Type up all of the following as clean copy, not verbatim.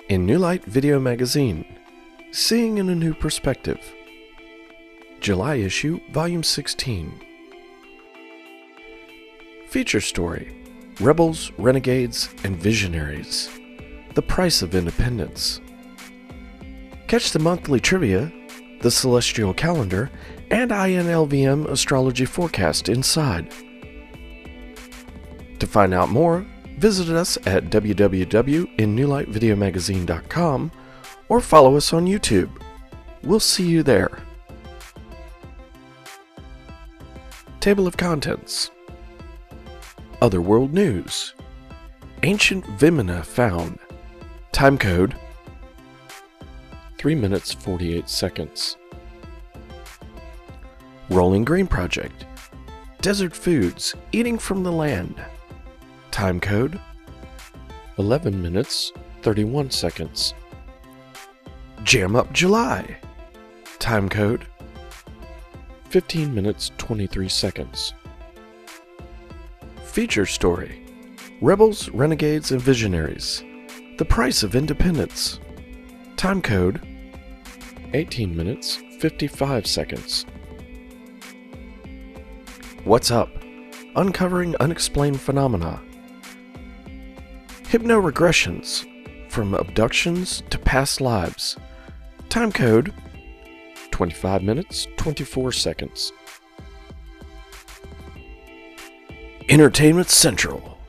in New Light Video Magazine, Seeing in a New Perspective, July issue, Volume 16. Feature story, Rebels, Renegades, and Visionaries, The Price of Independence. Catch the monthly trivia, the celestial calendar, and INLVM astrology forecast inside. To find out more, visit us at www.innewlightvideomagazine.com or follow us on YouTube. We'll see you there. Table of Contents. Otherworld News. Ancient VIMANA found. Time code 3 minutes 48 seconds. Rolling Green Project. Desert Foods, Eating from the Land. Time code 11 minutes 31 seconds. Jam Up July. Time code 15 minutes 23 seconds. Feature story, Rebels, Renegades, and Visionaries, The Price of Independence. Time code 18 minutes 55 seconds. What's Up? Uncovering Unexplained Phenomena. Hypno Regressions, From Abductions to Past Lives. Time code 25 minutes 24 seconds. Entertainment Central.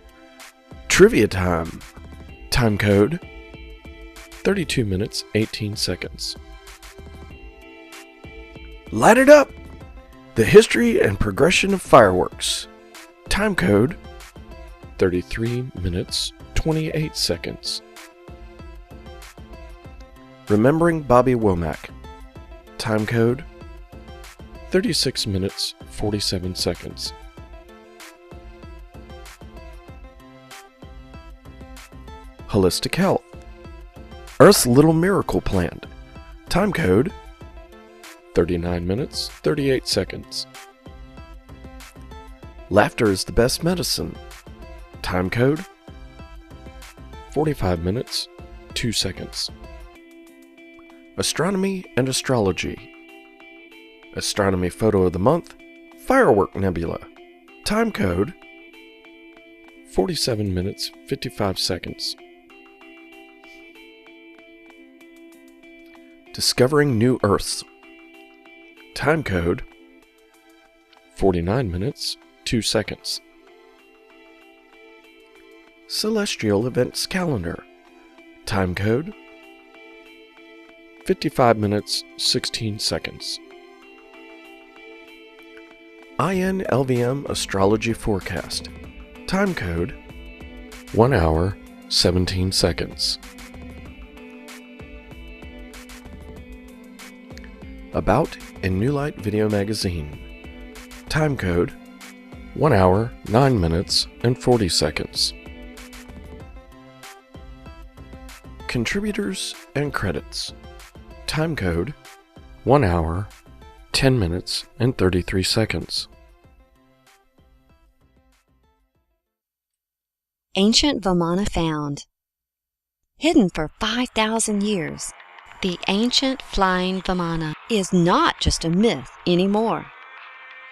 Trivia Time. Time code 32 minutes 18 seconds. Light It Up! The History and Progression of Fireworks. Time code 33 minutes 28 seconds. Remembering Bobby Womack. Time code 36 minutes 47 seconds. Holistic Health. Earth's Little Miracle Plant. Time code 39 minutes 38 seconds. Laughter is the Best Medicine. Time code 45 minutes 2 seconds. Astronomy and Astrology. Astronomy Photo of the Month, Firework Nebula. Time code 47 minutes 55 seconds. Discovering New Earths. Time code 49 minutes 2 seconds. Celestial Events Calendar. Time code 55 minutes 16 seconds. INLVM Astrology Forecast. Time code 1 hour 17 seconds. About in New Light Video Magazine. Time code 1 hour 9 minutes and 40 seconds. Contributors and credits. Time code 1 hour 10 minutes and 33 seconds. Ancient VIMANA found. Hidden for 5,000 years, the ancient flying VIMANA is not just a myth anymore.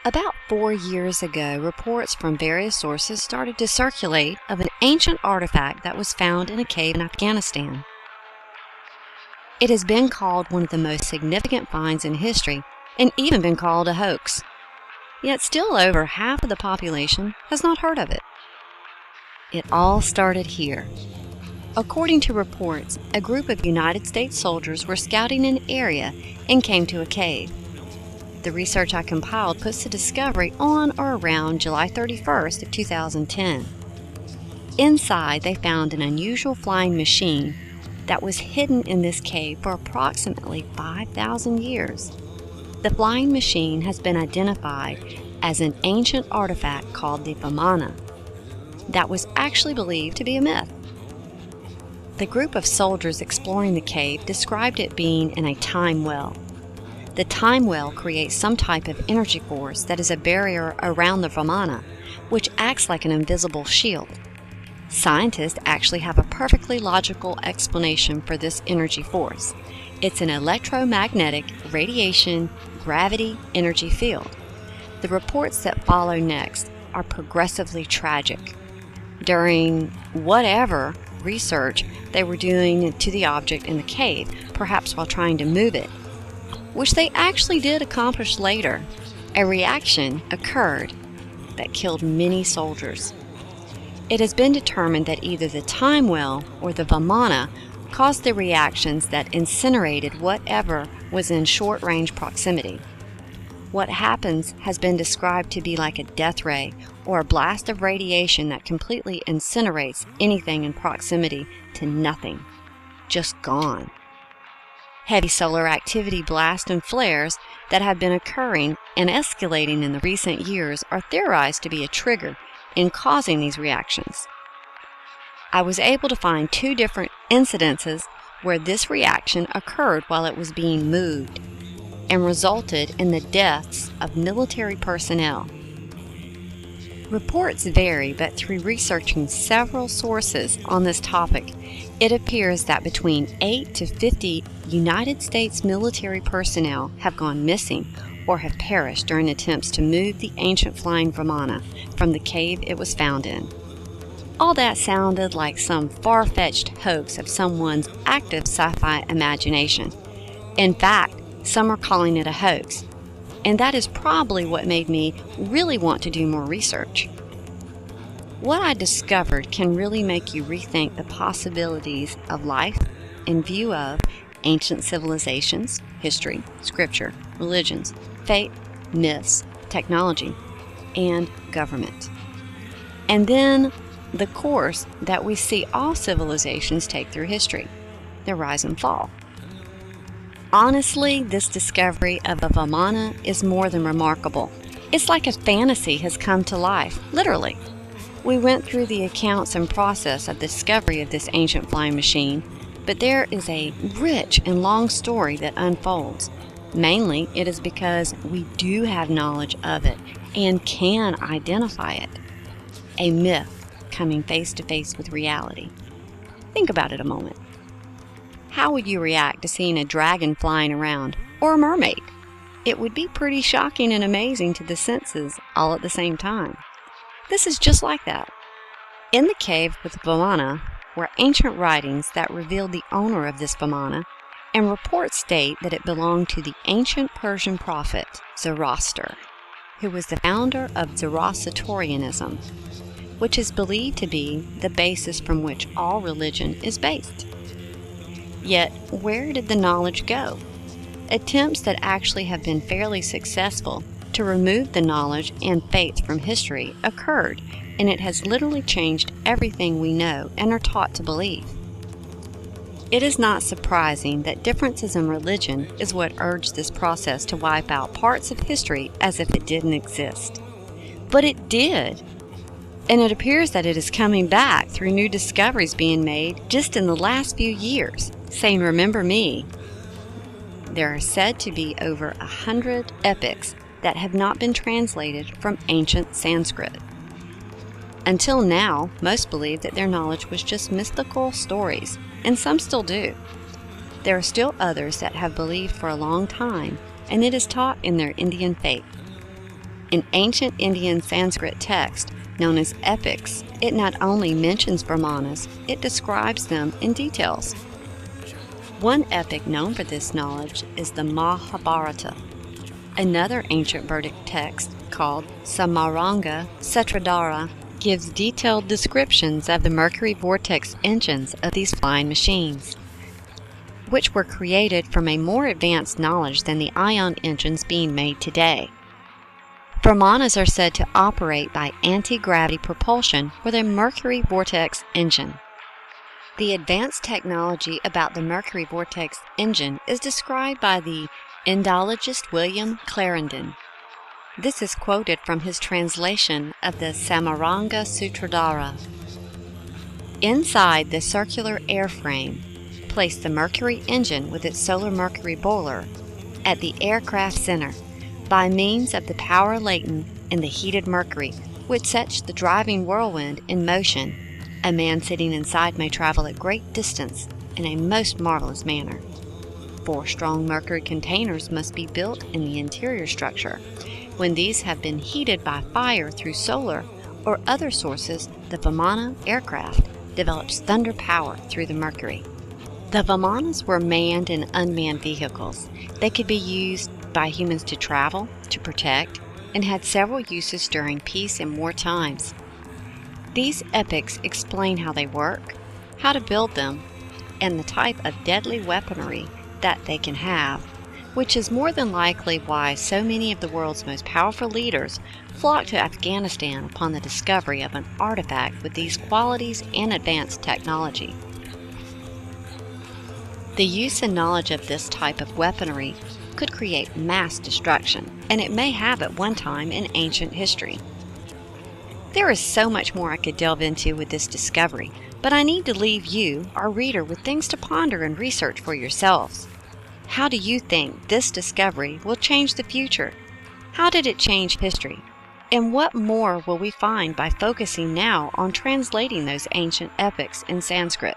About 4 years ago, reports from various sources started to circulate of an ancient artifact that was found in a cave in Afghanistan. It has been called one of the most significant finds in history and even been called a hoax. Yet still over half of the population has not heard of it. It all started here. According to reports, a group of United States soldiers were scouting an area and came to a cave. The research I compiled puts the discovery on or around July 31st of 2010. Inside, they found an unusual flying machine that was hidden in this cave for approximately 5,000 years. The flying machine has been identified as an ancient artifact called the VIMANA that was actually believed to be a myth. The group of soldiers exploring the cave described it being in a time well. The time well creates some type of energy force that is a barrier around the VIMANA, which acts like an invisible shield. Scientists actually have a perfectly logical explanation for this energy force. It's an electromagnetic radiation gravity energy field. The reports that follow next are progressively tragic. During whatever research they were doing to the object in the cave, perhaps while trying to move it, which they actually did accomplish later, a reaction occurred that killed many soldiers. It has been determined that either the time well or the VIMANA caused the reactions that incinerated whatever was in short-range proximity. What happens has been described to be like a death ray or a blast of radiation that completely incinerates anything in proximity to nothing, just gone. Heavy solar activity blasts and flares that have been occurring and escalating in the recent years are theorized to be a trigger in causing these reactions. I was able to find 2 different incidences where this reaction occurred while it was being moved and resulted in the deaths of military personnel. Reports vary, but through researching several sources on this topic, it appears that between 8 to 50 United States military personnel have gone missing or have perished during attempts to move the ancient flying VIMANA from the cave it was found in. All that sounded like some far-fetched hoax of someone's active sci-fi imagination. In fact, some are calling it a hoax, and that is probably what made me really want to do more research. What I discovered can really make you rethink the possibilities of life in view of ancient civilizations, history, scripture, religions, fate, myths, technology, and government. And then the course that we see all civilizations take through history, their rise and fall. Honestly, this discovery of a VIMANA is more than remarkable. It's like a fantasy has come to life, literally. We went through the accounts and process of the discovery of this ancient flying machine, but there is a rich and long story that unfolds. Mainly, it is because we do have knowledge of it and can identify it. A myth coming face to face with reality. Think about it a moment. How would you react to seeing a dragon flying around, or a mermaid? It would be pretty shocking and amazing to the senses all at the same time. This is just like that. In the cave with VIMANA were ancient writings that revealed the owner of this VIMANA, and reports state that it belonged to the ancient Persian prophet Zoroaster, who was the founder of Zoroastrianism, which is believed to be the basis from which all religion is based. Yet, where did the knowledge go? Attempts that actually have been fairly successful to remove the knowledge and faith from history occurred, and it has literally changed everything we know and are taught to believe. It is not surprising that differences in religion is what urged this process to wipe out parts of history as if it didn't exist. But it did, and it appears that it is coming back through new discoveries being made just in the last few years, saying, "Remember me." There are said to be over 100 epics that have not been translated from ancient Sanskrit. Until now, most believed that their knowledge was just mystical stories, and some still do. There are still others that have believed for a long time, and it is taught in their Indian faith. In ancient Indian Sanskrit text, known as epics, it not only mentions Brahmanas, it describes them in details. One epic known for this knowledge is the Mahabharata. Another ancient Vedic text, called Samaranga Sutradhara, gives detailed descriptions of the mercury vortex engines of these flying machines, which were created from a more advanced knowledge than the ion engines being made today. VIMANAs are said to operate by anti-gravity propulsion with a mercury vortex engine. The advanced technology about the mercury vortex engine is described by the Indologist William Clarendon. This is quoted from his translation of the Samaranga Sutradhara. Inside the circular airframe, place the mercury engine with its solar mercury boiler at the aircraft center by means of the power latent in the heated mercury, which sets the driving whirlwind in motion A man sitting inside may travel at great distance in a most marvelous manner. 4 strong mercury containers must be built in the interior structure. When these have been heated by fire through solar or other sources, the VIMANA aircraft develops thunder power through the mercury. The VIMANAs were manned and unmanned vehicles. They could be used by humans to travel, to protect, and had several uses during peace and war times. These epics explain how they work, how to build them, and the type of deadly weaponry that they can have, which is more than likely why so many of the world's most powerful leaders flock to Afghanistan upon the discovery of an artifact with these qualities and advanced technology. The use and knowledge of this type of weaponry could create mass destruction, and it may have at one time in ancient history. There is so much more I could delve into with this discovery, but I need to leave you, our reader, with things to ponder and research for yourselves. How do you think this discovery will change the future? How did it change history? And what more will we find by focusing now on translating those ancient epics in Sanskrit?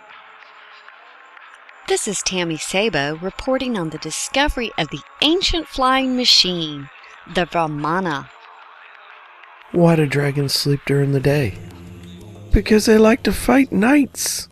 This is Tammy Sabo reporting on the discovery of the ancient flying machine, the VIMANA. Why do dragons sleep during the day? Because they like to fight knights.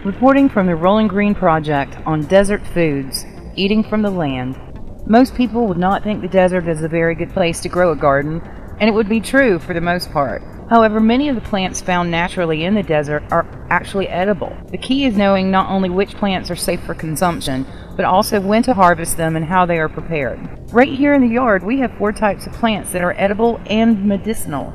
Reporting from the Rolling Green Project on desert foods, eating from the land. Most people would not think the desert is a very good place to grow a garden, and it would be true for the most part. However, many of the plants found naturally in the desert are actually edible. The key is knowing not only which plants are safe for consumption, but also when to harvest them and how they are prepared. Right here in the yard, we have 4 types of plants that are edible and medicinal.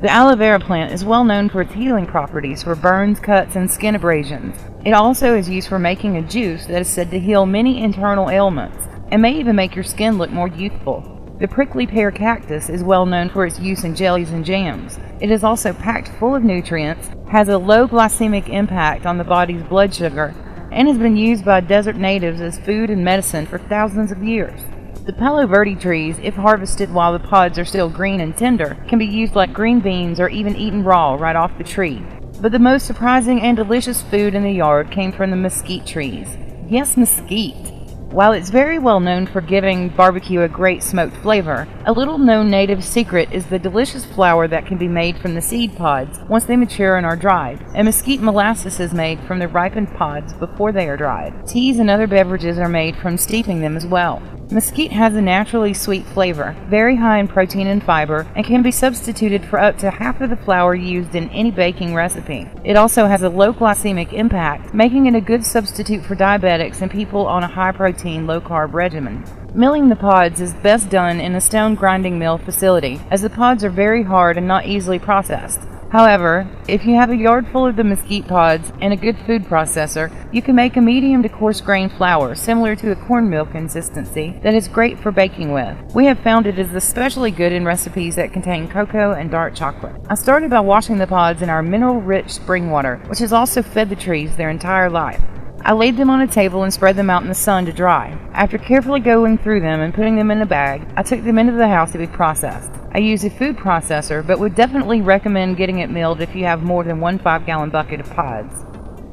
The aloe vera plant is well known for its healing properties for burns, cuts, and skin abrasions. It also is used for making a juice that is said to heal many internal ailments, and may even make your skin look more youthful. The prickly pear cactus is well known for its use in jellies and jams. It is also packed full of nutrients, has a low glycemic impact on the body's blood sugar, and has been used by desert natives as food and medicine for thousands of years. The Palo Verde trees, if harvested while the pods are still green and tender, can be used like green beans or even eaten raw right off the tree. But the most surprising and delicious food in the yard came from the mesquite trees. Yes, mesquite. While it's very well known for giving barbecue a great smoked flavor, a little known native secret is the delicious flour that can be made from the seed pods once they mature and are dried, and mesquite molasses is made from the ripened pods before they are dried. Teas and other beverages are made from steeping them as well. Mesquite has a naturally sweet flavor, very high in protein and fiber, and can be substituted for up to half of the flour used in any baking recipe. It also has a low glycemic impact, making it a good substitute for diabetics and people on a high-protein, low-carb regimen. Milling the pods is best done in a stone grinding mill facility, as the pods are very hard and not easily processed. However, if you have a yard full of the mesquite pods and a good food processor, you can make a medium to coarse grain flour similar to a cornmeal consistency that is great for baking with. We have found it is especially good in recipes that contain cocoa and dark chocolate. I started by washing the pods in our mineral-rich spring water, which has also fed the trees their entire life. I laid them on a table and spread them out in the sun to dry. After carefully going through them and putting them in a bag, I took them into the house to be processed. I use a food processor, but would definitely recommend getting it milled if you have more than 1 5-gallon bucket of pods.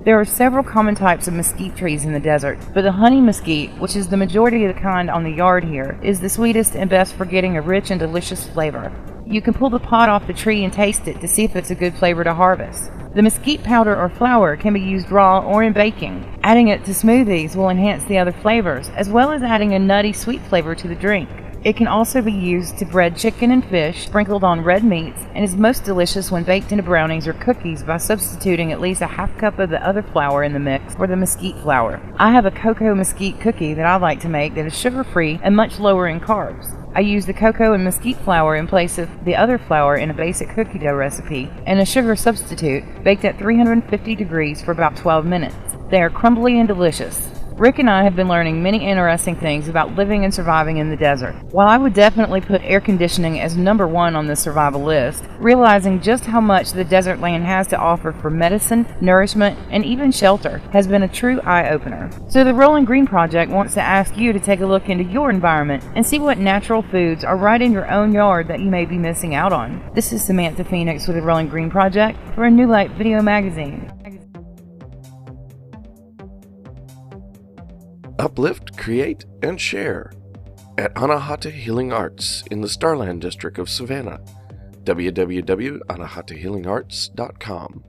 There are several common types of mesquite trees in the desert, but the honey mesquite, which is the majority of the kind on the yard here, is the sweetest and best for getting a rich and delicious flavor. You can pull the pod off the tree and taste it to see if it's a good flavor to harvest. The mesquite powder or flour can be used raw or in baking. Adding it to smoothies will enhance the other flavors, as well as adding a nutty sweet flavor to the drink. It can also be used to bread chicken and fish sprinkled on red meats, and is most delicious when baked into brownies or cookies by substituting at least a half cup of the other flour in the mix for the mesquite flour. I have a cocoa mesquite cookie that I like to make that is sugar-free and much lower in carbs. I use the cocoa and mesquite flour in place of the other flour in a basic cookie dough recipe, and a sugar substitute baked at 350 degrees for about 12 minutes. They are crumbly and delicious. Rick and I have been learning many interesting things about living and surviving in the desert. While I would definitely put air conditioning as #1 on the survival list, realizing just how much the desert land has to offer for medicine, nourishment, and even shelter has been a true eye-opener. So the Rolling Green Project wants to ask you to take a look into your environment and see what natural foods are right in your own yard that you may be missing out on. This is Samantha Phoenix with the Rolling Green Project for a New Light video magazine. Uplift, create, and share at Anahata Healing Arts in the Starland District of Savannah. www.anahatahealingarts.com.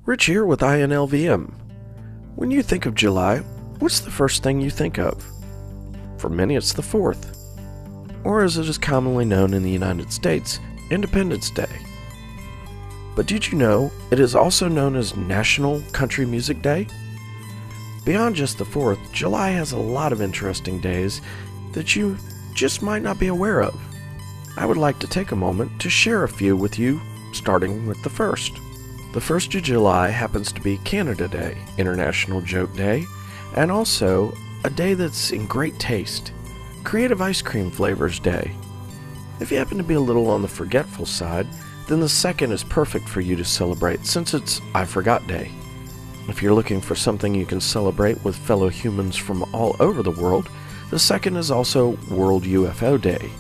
Rich here with INLVM. When you think of July, what's the first thing you think of? For many, it's the 4th, or as it is commonly known in the United States, Independence Day. But did you know it is also known as National Country Music Day? Beyond just the 4th, July has a lot of interesting days that you just might not be aware of. I would like to take a moment to share a few with you, starting with the 1st. The 1st of July happens to be Canada Day, International Joke Day, and also a day that's in great taste, Creative Ice Cream Flavors Day. If you happen to be a little on the forgetful side, then the 2nd is perfect for you to celebrate since it's I Forgot Day. If you're looking for something you can celebrate with fellow humans from all over the world, the 2nd is also World UFO Day.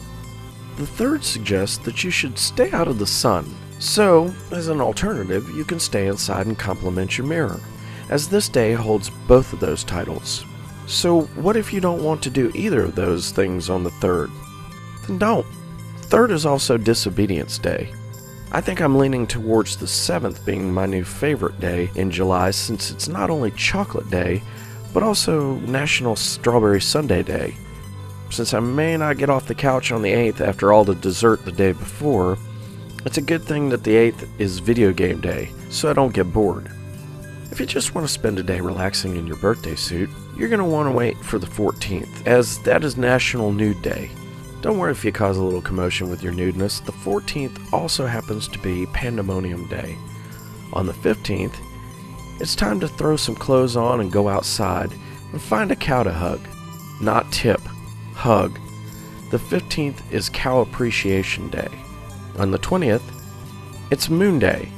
The 3rd suggests that you should stay out of the sun, so, as an alternative, you can stay inside and compliment your mirror, as this day holds both of those titles. So, what if you don't want to do either of those things on the 3rd? Then don't. 3rd is also Disobedience Day. I think I'm leaning towards the 7th being my new favorite day in July since it's not only Chocolate Day, but also National Strawberry Sundae Day. Since I may not get off the couch on the 8th after all the dessert the day before, it's a good thing that the 8th is Video Game Day, so I don't get bored. If you just want to spend a day relaxing in your birthday suit, you're going to want to wait for the 14th, as that is National Nude Day. Don't worry if you cause a little commotion with your nudeness, the 14th also happens to be Pandemonium Day. On the 15th, it's time to throw some clothes on and go outside and find a cow to hug. Not tip, hug. The 15th is Cow Appreciation Day. On the 20th, it's Moon Day,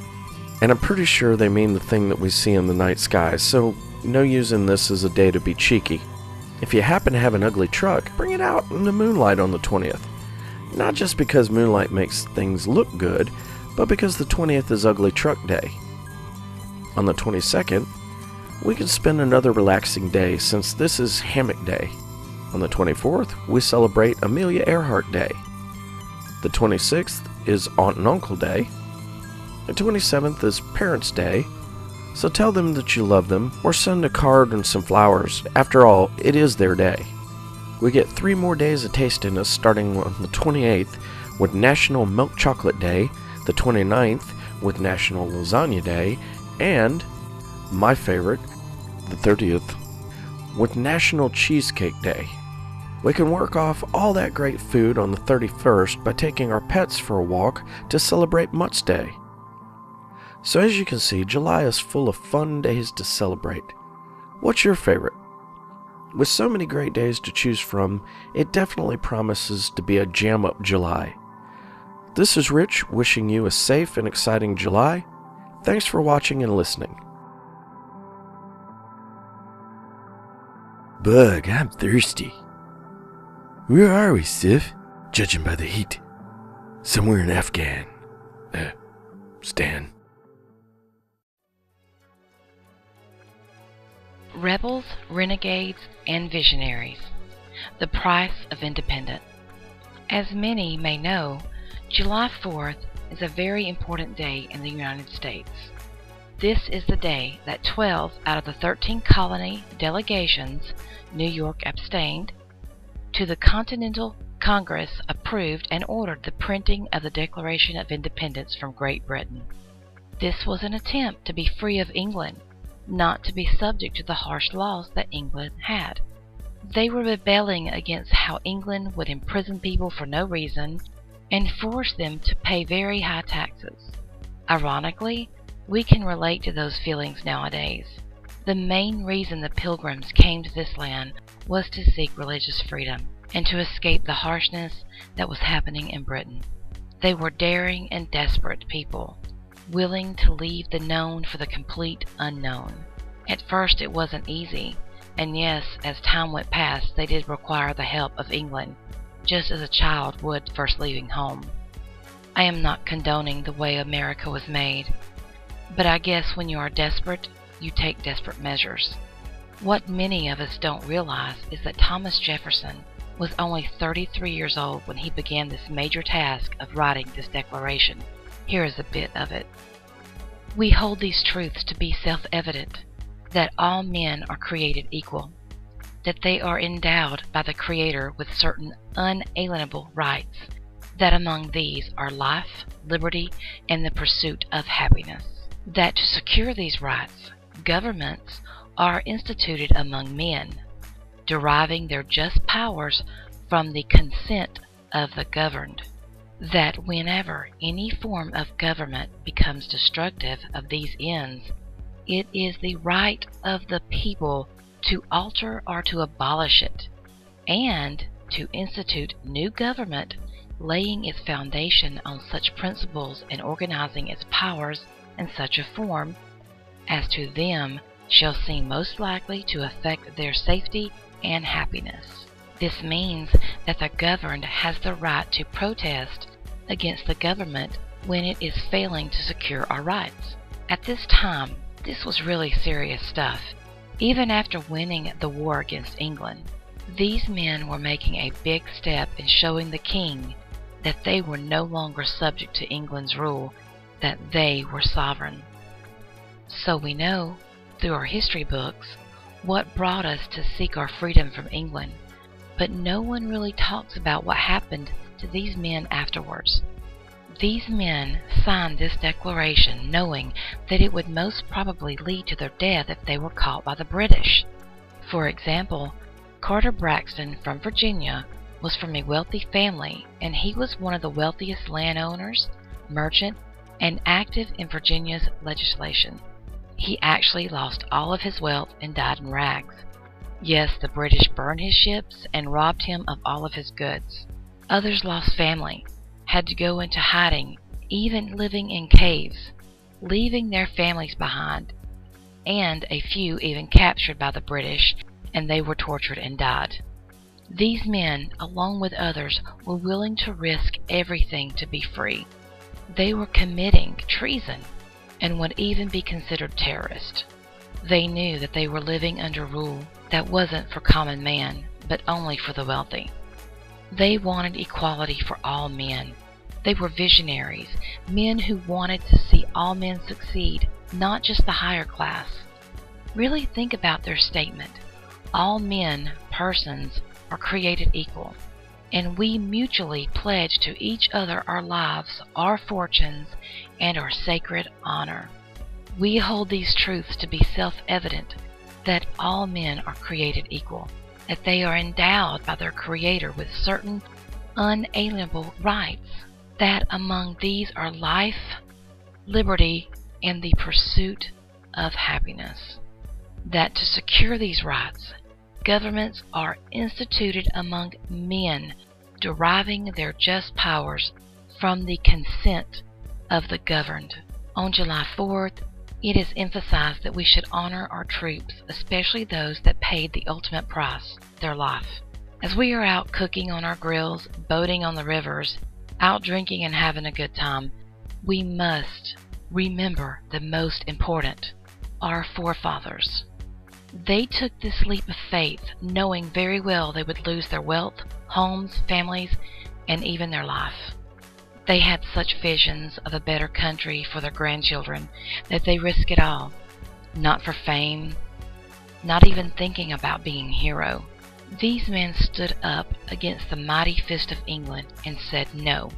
and I'm pretty sure they mean the thing that we see in the night sky, so no using this as a day to be cheeky. If you happen to have an ugly truck, bring it out in the moonlight on the 20th. Not just because moonlight makes things look good, but because the 20th is Ugly Truck Day. On the 22nd, we can spend another relaxing day since this is Hammock Day. On the 24th, we celebrate Amelia Earhart Day. The 26th is Aunt and Uncle Day. The 27th is Parents' Day. So tell them that you love them, or send a card and some flowers. After all, it is their day. We get 3 more days of tastiness starting on the 28th with National Milk Chocolate Day, the 29th with National Lasagna Day, and, my favorite, the 30th, with National Cheesecake Day. We can work off all that great food on the 31st by taking our pets for a walk to celebrate Mutts Day. So as you can see, July is full of fun days to celebrate. What's your favorite? With so many great days to choose from, it definitely promises to be a jam-up July. This is Rich wishing you a safe and exciting July. Thanks for watching and listening. Bug, I'm thirsty. Where are we, Sif? Judging by the heat. Somewhere in Stan. Rebels, Renegades, and Visionaries. The Price of Independence. As many may know, July 4th is a very important day in the United States. This is the day that 12 out of the 13 colony delegations, New York abstained, to the Continental Congress approved and ordered the printing of the Declaration of Independence from Great Britain. This was an attempt to be free of England, not to be subject to the harsh laws that England had. They were rebelling against how England would imprison people for no reason and force them to pay very high taxes. Ironically, we can relate to those feelings nowadays. The main reason the Pilgrims came to this land was to seek religious freedom and to escape the harshness that was happening in Britain. They were daring and desperate people, willing to leave the known for the complete unknown. At first it wasn't easy, and yes, as time went past, they did require the help of England, just as a child would first leaving home. I am not condoning the way America was made, but I guess when you are desperate, you take desperate measures. What many of us don't realize is that Thomas Jefferson was only 33 years old when he began this major task of writing this declaration. Here is a bit of it. We hold these truths to be self-evident, that all men are created equal, that they are endowed by the Creator with certain unalienable rights, that among these are life, liberty, and the pursuit of happiness, that to secure these rights, governments are instituted among men, deriving their just powers from the consent of the governed, that whenever any form of government becomes destructive of these ends, it is the right of the people to alter or to abolish it, and to institute new government, laying its foundation on such principles and organizing its powers in such a form as to them shall seem most likely to affect their safety and happiness. This means that the governed has the right to protest against the government when it is failing to secure our rights. At this time, this was really serious stuff. Even after winning the war against England, these men were making a big step in showing the king that they were no longer subject to England's rule, that they were sovereign. So we know, through our history books, what brought us to seek our freedom from England, but no one really talks about what happened to these men afterwards. These men signed this declaration knowing that it would most probably lead to their death if they were caught by the British. For example, Carter Braxton from Virginia was from a wealthy family, and he was one of the wealthiest landowners, merchant, and active in Virginia's legislation. He actually lost all of his wealth and died in rags. Yes, the British burned his ships and robbed him of all of his goods. Others lost family, had to go into hiding, even living in caves, leaving their families behind, and a few even captured by the British, and they were tortured and died. These men, along with others, were willing to risk everything to be free. They were committing treason and would even be considered terrorists. They knew that they were living under rule that wasn't for common man, but only for the wealthy. They wanted equality for all men. They were visionaries, men who wanted to see all men succeed, not just the higher class. Really think about their statement. All men, persons, are created equal, and we mutually pledge to each other our lives, our fortunes, and our sacred honor. We hold these truths to be self-evident, that all men are created equal, that they are endowed by their Creator with certain unalienable rights, that among these are life, liberty, and the pursuit of happiness, that to secure these rights, governments are instituted among men, deriving their just powers from the consent of the governed. On July 4th, it is emphasized that we should honor our troops, especially those that paid the ultimate price, their life. As we are out cooking on our grills, boating on the rivers, out drinking and having a good time, we must remember the most important, our forefathers. They took this leap of faith, knowing very well they would lose their wealth, homes, families, and even their life. They had such visions of a better country for their grandchildren that they risked it all, not for fame, not even thinking about being a hero. These men stood up against the mighty fist of England and said, "No,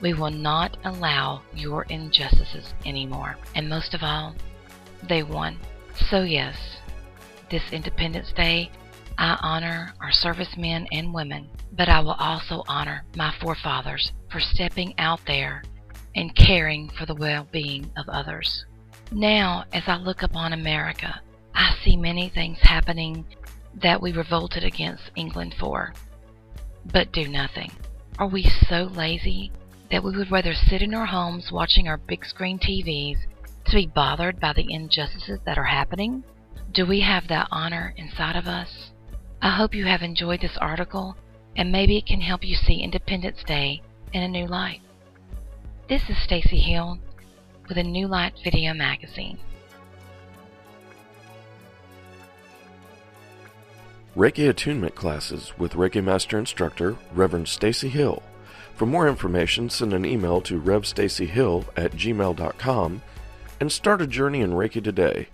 we will not allow your injustices anymore." And most of all, they won. So yes, this Independence Day, I honor our servicemen and women, but I will also honor my forefathers for stepping out there and caring for the well-being of others. Now, as I look upon America, I see many things happening that we revolted against England for, but do nothing. Are we so lazy that we would rather sit in our homes watching our big screen TVs to be bothered by the injustices that are happening? Do we have that honor inside of us? I hope you have enjoyed this article, and maybe it can help you see Independence Day in a new light. This is Stacy Hill with a New Light Video Magazine. Reiki attunement classes with Reiki Master Instructor Reverend Stacy Hill. For more information, send an email to revstacyhill@gmail.com and start a journey in Reiki today.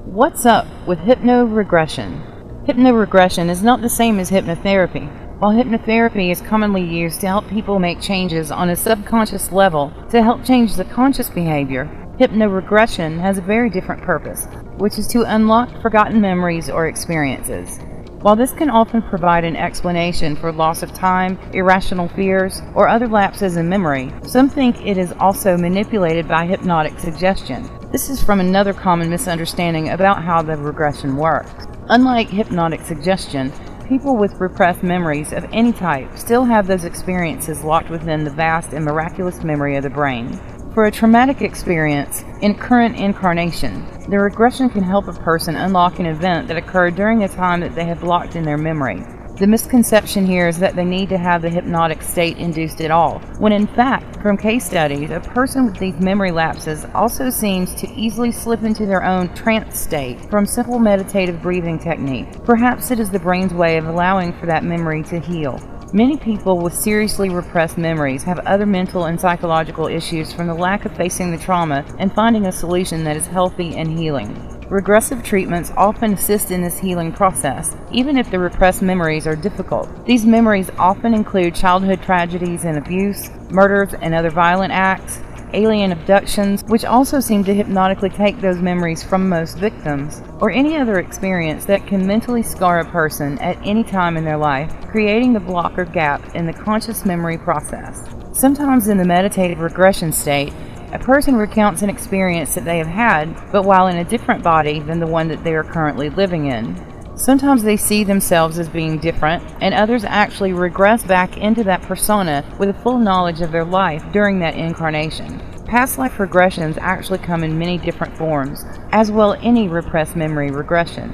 What's up with hypno-regression? Hypno-regression is not the same as hypnotherapy. While hypnotherapy is commonly used to help people make changes on a subconscious level to help change the conscious behavior, hypno-regression has a very different purpose, which is to unlock forgotten memories or experiences. While this can often provide an explanation for loss of time, irrational fears, or other lapses in memory, some think it is also manipulated by hypnotic suggestion. This is from another common misunderstanding about how the regression works. Unlike hypnotic suggestion, people with repressed memories of any type still have those experiences locked within the vast and miraculous memory of the brain. For a traumatic experience in current incarnation, the regression can help a person unlock an event that occurred during a time that they have blocked in their memory. The misconception here is that they need to have the hypnotic state induced at all, when in fact, from case studies, a person with these memory lapses also seems to easily slip into their own trance state from simple meditative breathing technique. Perhaps it is the brain's way of allowing for that memory to heal. Many people with seriously repressed memories have other mental and psychological issues from the lack of facing the trauma and finding a solution that is healthy and healing. Regressive treatments often assist in this healing process, even if the repressed memories are difficult. These memories often include childhood tragedies and abuse, murders and other violent acts, alien abductions, which also seem to hypnotically take those memories from most victims, or any other experience that can mentally scar a person at any time in their life, creating the block or gap in the conscious memory process. Sometimes in the meditative regression state, a person recounts an experience that they have had, but while in a different body than the one that they are currently living in. Sometimes they see themselves as being different, and others actually regress back into that persona with a full knowledge of their life during that incarnation. Past life regressions actually come in many different forms, as will any repressed memory regression.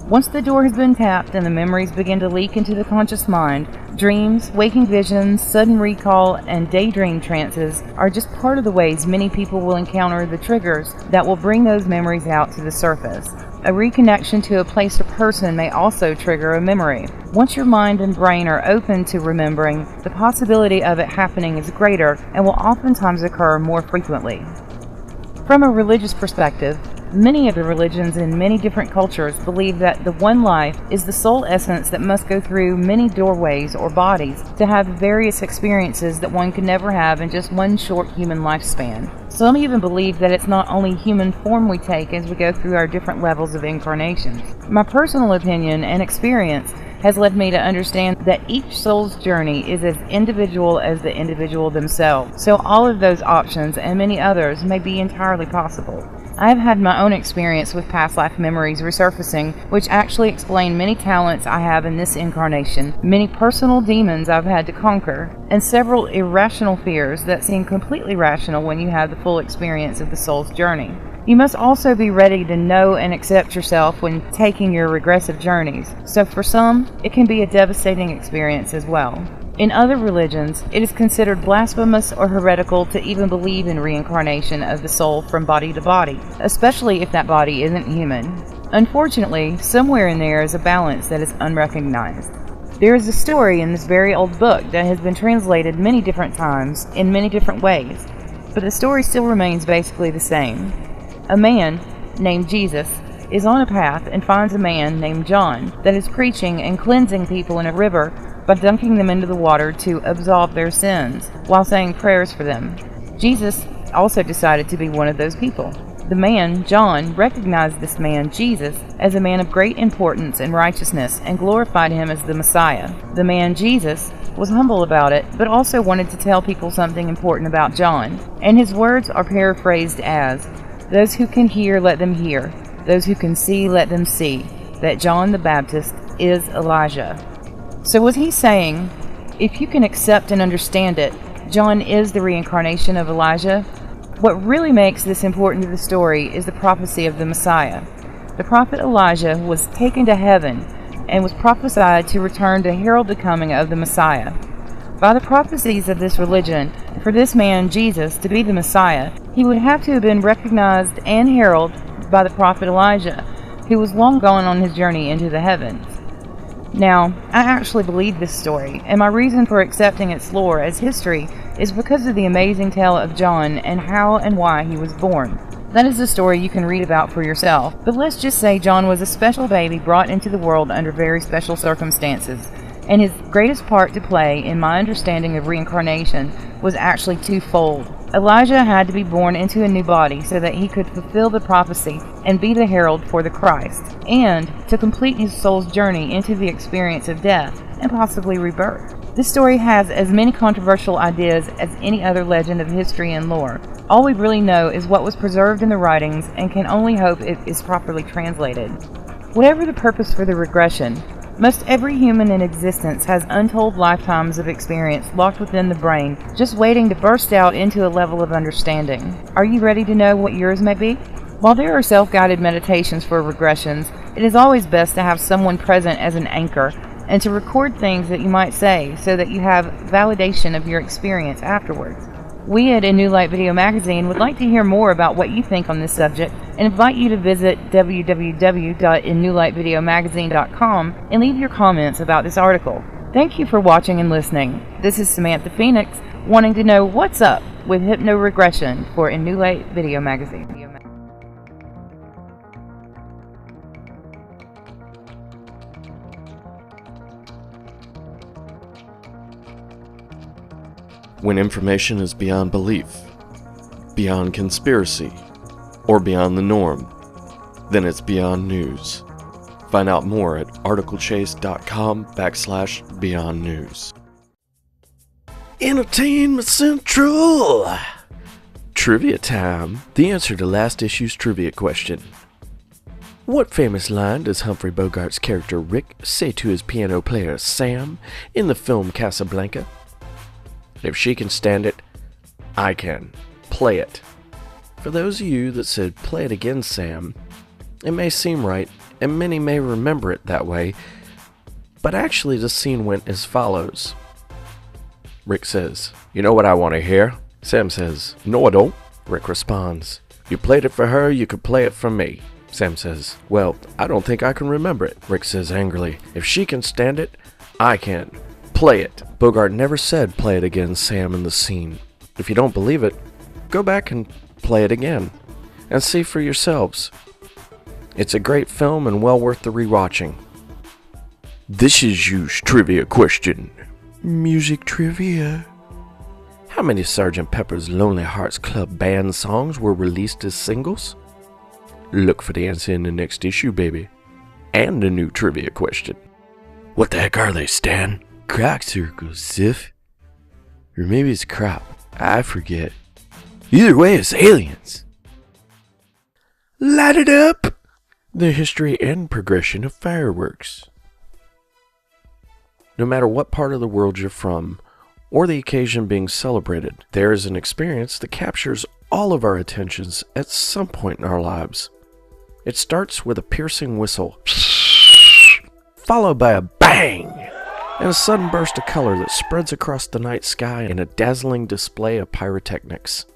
Once the door has been tapped and the memories begin to leak into the conscious mind, dreams, waking visions, sudden recall, and daydream trances are just part of the ways many people will encounter the triggers that will bring those memories out to the surface. A reconnection to a place or person may also trigger a memory. Once your mind and brain are open to remembering, the possibility of it happening is greater and will oftentimes occur more frequently. From a religious perspective, many of the religions in many different cultures believe that the one life is the sole essence that must go through many doorways or bodies to have various experiences that one could never have in just one short human lifespan. Some even believe that it's not only human form we take as we go through our different levels of incarnations. My personal opinion and experience has led me to understand that each soul's journey is as individual as the individual themselves, so all of those options and many others may be entirely possible. I have had my own experience with past life memories resurfacing, which actually explain many talents I have in this incarnation, many personal demons I've had to conquer, and several irrational fears that seem completely rational when you have the full experience of the soul's journey. You must also be ready to know and accept yourself when taking your regressive journeys, so for some, it can be a devastating experience as well. In other religions, it is considered blasphemous or heretical to even believe in reincarnation of the soul from body to body, especially if that body isn't human. Unfortunately, somewhere in there is a balance that is unrecognized. There is a story in this very old book that has been translated many different times in many different ways, but the story still remains basically the same. A man named Jesus is on a path and finds a man named John that is preaching and cleansing people in a river by dunking them into the water to absolve their sins while saying prayers for them. Jesus also decided to be one of those people. The man, John, recognized this man, Jesus, as a man of great importance and righteousness and glorified him as the Messiah. The man, Jesus, was humble about it, but also wanted to tell people something important about John, and his words are paraphrased as, Those who can hear, let them hear. Those who can see, let them see, that John the Baptist is Elijah. So was he saying, if you can accept and understand it, John is the reincarnation of Elijah? What really makes this important to the story is the prophecy of the Messiah. The prophet Elijah was taken to heaven and was prophesied to return to herald the coming of the Messiah. By the prophecies of this religion, for this man, Jesus, to be the Messiah, he would have to have been recognized and heralded by the prophet Elijah, who was long gone on his journey into the heavens. Now, I actually believe this story, and my reason for accepting its lore as history is because of the amazing tale of John and how and why he was born. That is a story you can read about for yourself, but let's just say John was a special baby brought into the world under very special circumstances, and his greatest part to play in my understanding of reincarnation was actually twofold. Elijah had to be born into a new body so that he could fulfill the prophecy and be the herald for the Christ, and to complete his soul's journey into the experience of death and possibly rebirth. This story has as many controversial ideas as any other legend of history and lore. All we really know is what was preserved in the writings and can only hope it is properly translated. Whatever the purpose for the regression, most every human in existence has untold lifetimes of experience locked within the brain, just waiting to burst out into a level of understanding. Are you ready to know what yours may be? While there are self-guided meditations for regressions, it is always best to have someone present as an anchor and to record things that you might say so that you have validation of your experience afterwards. We at In New Light Video Magazine would like to hear more about what you think on this subject and invite you to visit www.innewlightvideomagazine.com and leave your comments about this article. Thank you for watching and listening. This is Samantha Phoenix, wanting to know what's up with Hypno regression for In New Light Video Magazine. When information is beyond belief, beyond conspiracy, or beyond the norm, then it's beyond news. Find out more at articlechase.com/beyond news. Entertainment Central! Trivia time. The answer to last issue's trivia question. What famous line does Humphrey Bogart's character Rick say to his piano player Sam in the film Casablanca? If she can stand it, I can. Play it. For those of you that said play it again, Sam, it may seem right, and many may remember it that way, but actually the scene went as follows. Rick says, "You know what I want to hear?" Sam says, "No, I don't." Rick responds, "You played it for her, you could play it for me." Sam says, "Well, I don't think I can remember it." Rick says angrily, "If she can stand it, I can. Play it." Bogart never said play it again, Sam, in the scene. If you don't believe it, go back and play it again and see for yourselves. It's a great film and well worth the rewatching. This is you's trivia question. Music trivia. How many Sgt. Pepper's Lonely Hearts Club Band songs were released as singles? Look for the answer in the next issue, baby. And a new trivia question. What the heck are they, Stan? Crop circles, Sif. Or maybe it's crop. I forget. Either way, it's aliens. Light it up! The history and progression of fireworks. No matter what part of the world you're from, or the occasion being celebrated, there is an experience that captures all of our attentions at some point in our lives. It starts with a piercing whistle, followed by a bang, and a sudden burst of color that spreads across the night sky in a dazzling display of pyrotechnics.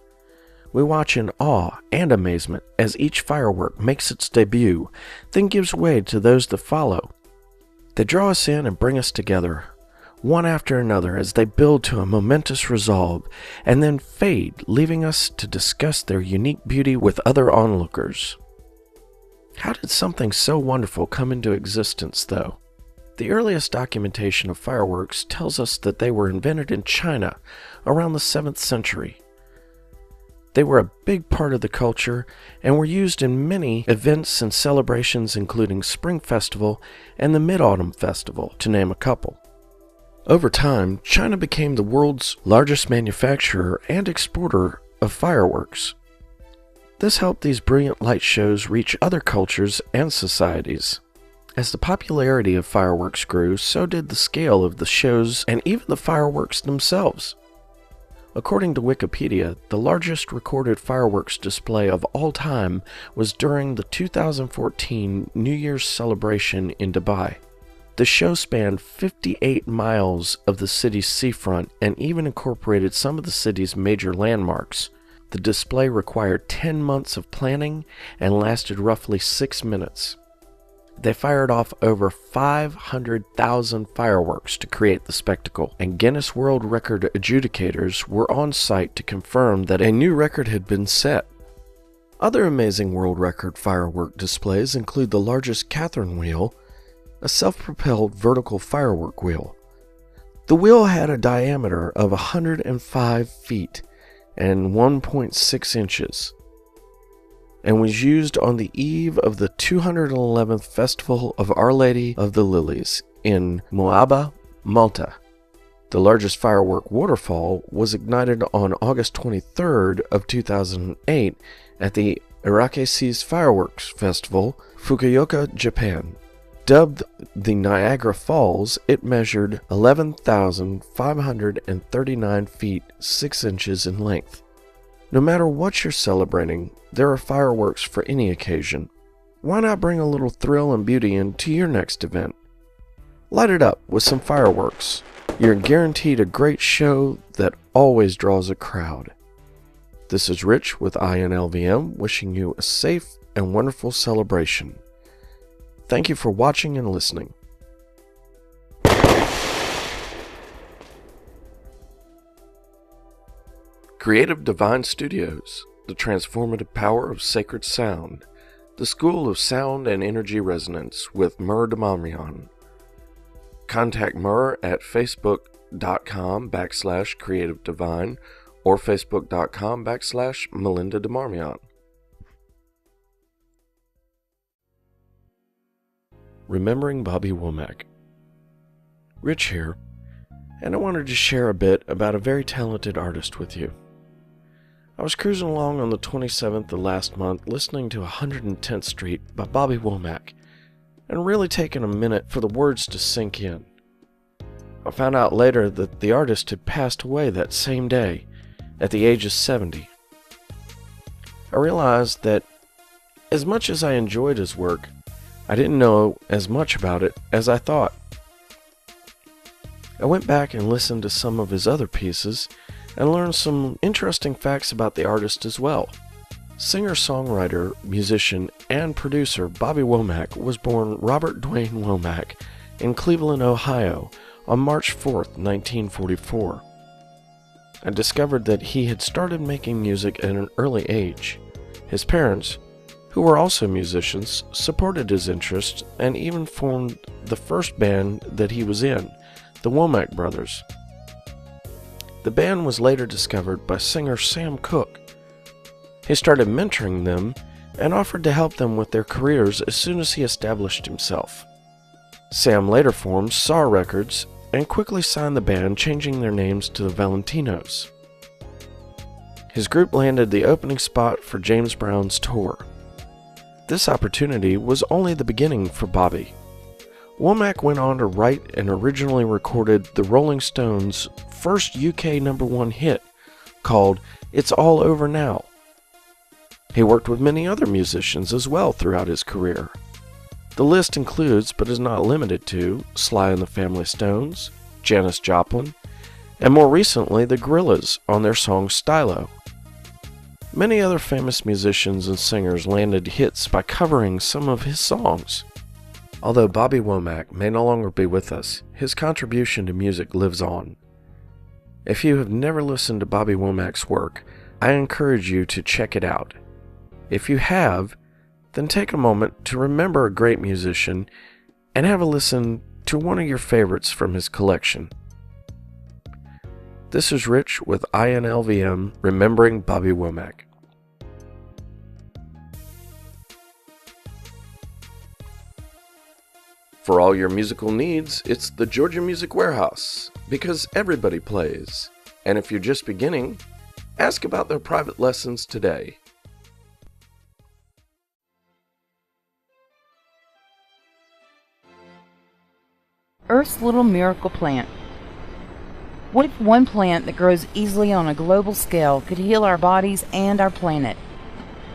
We watch in awe and amazement as each firework makes its debut, then gives way to those that follow. They draw us in and bring us together, one after another, as they build to a momentous resolve, and then fade, leaving us to discuss their unique beauty with other onlookers. How did something so wonderful come into existence, though? The earliest documentation of fireworks tells us that they were invented in China around the 7th century. They were a big part of the culture and were used in many events and celebrations, including Spring Festival and the Mid-Autumn Festival, to name a couple. Over time, China became the world's largest manufacturer and exporter of fireworks. This helped these brilliant light shows reach other cultures and societies. As the popularity of fireworks grew, so did the scale of the shows and even the fireworks themselves. According to Wikipedia, the largest recorded fireworks display of all time was during the 2014 New Year's celebration in Dubai. The show spanned 58 miles of the city's seafront and even incorporated some of the city's major landmarks. The display required 10 months of planning and lasted roughly 6 minutes. They fired off over 500,000 fireworks to create the spectacle, and Guinness World Record adjudicators were on site to confirm that a new record had been set. Other amazing world record firework displays include the largest Catherine wheel, a self-propelled vertical firework wheel. The wheel had a diameter of 105 feet and 1.6 inches, and was used on the eve of the 211th Festival of Our Lady of the Lilies in Moaba, Malta. The largest firework waterfall was ignited on August 23rd of 2008 at the Irakeses Fireworks Festival, Fukuoka, Japan. Dubbed the Niagara Falls, it measured 11,539 feet 6 inches in length. No matter what you're celebrating, there are fireworks for any occasion. Why not bring a little thrill and beauty into your next event? Light it up with some fireworks. You're guaranteed a great show that always draws a crowd. This is Rich with INLVM, wishing you a safe and wonderful celebration. Thank you for watching and listening. Creative Divine Studios, the transformative power of sacred sound, the School of Sound and Energy Resonance with Mur Demarmian. Contact Mur at facebook.com/Creative Divine or facebook.com/Melinda Demarmian. Remembering Bobby Womack. Rich here, and I wanted to share a bit about a very talented artist with you. I was cruising along on the 27th of last month listening to 110th Street by Bobby Womack, and really taking a minute for the words to sink in. I found out later that the artist had passed away that same day, at the age of 70. I realized that as much as I enjoyed his work, I didn't know as much about it as I thought. I went back and listened to some of his other pieces and learned some interesting facts about the artist as well. Singer-songwriter, musician, and producer Bobby Womack was born Robert Dwayne Womack in Cleveland, Ohio on March 4th, 1944. I discovered that he had started making music at an early age. His parents, who were also musicians, supported his interests and even formed the first band that he was in, the Womack Brothers. The band was later discovered by singer Sam Cooke. He started mentoring them and offered to help them with their careers as soon as he established himself. Sam later formed Saw Records and quickly signed the band, changing their names to the Valentinos. His group landed the opening spot for James Brown's tour. This opportunity was only the beginning for Bobby. Womack went on to write and originally recorded the Rolling Stones' first UK #1 hit, called It's All Over Now. He worked with many other musicians as well throughout his career. The list includes, but is not limited to, Sly and the Family Stones, Janis Joplin, and more recently the Gorillaz on their song Stylo. Many other famous musicians and singers landed hits by covering some of his songs. Although Bobby Womack may no longer be with us, his contribution to music lives on. If you have never listened to Bobby Womack's work, I encourage you to check it out. If you have, then take a moment to remember a great musician and have a listen to one of your favorites from his collection. This is Rich with INLVM, Remembering Bobby Womack. For all your musical needs, it's the Georgia Music Warehouse, because everybody plays. And if you're just beginning, ask about their private lessons today. Earth's little miracle plant. What if one plant that grows easily on a global scale could heal our bodies and our planet?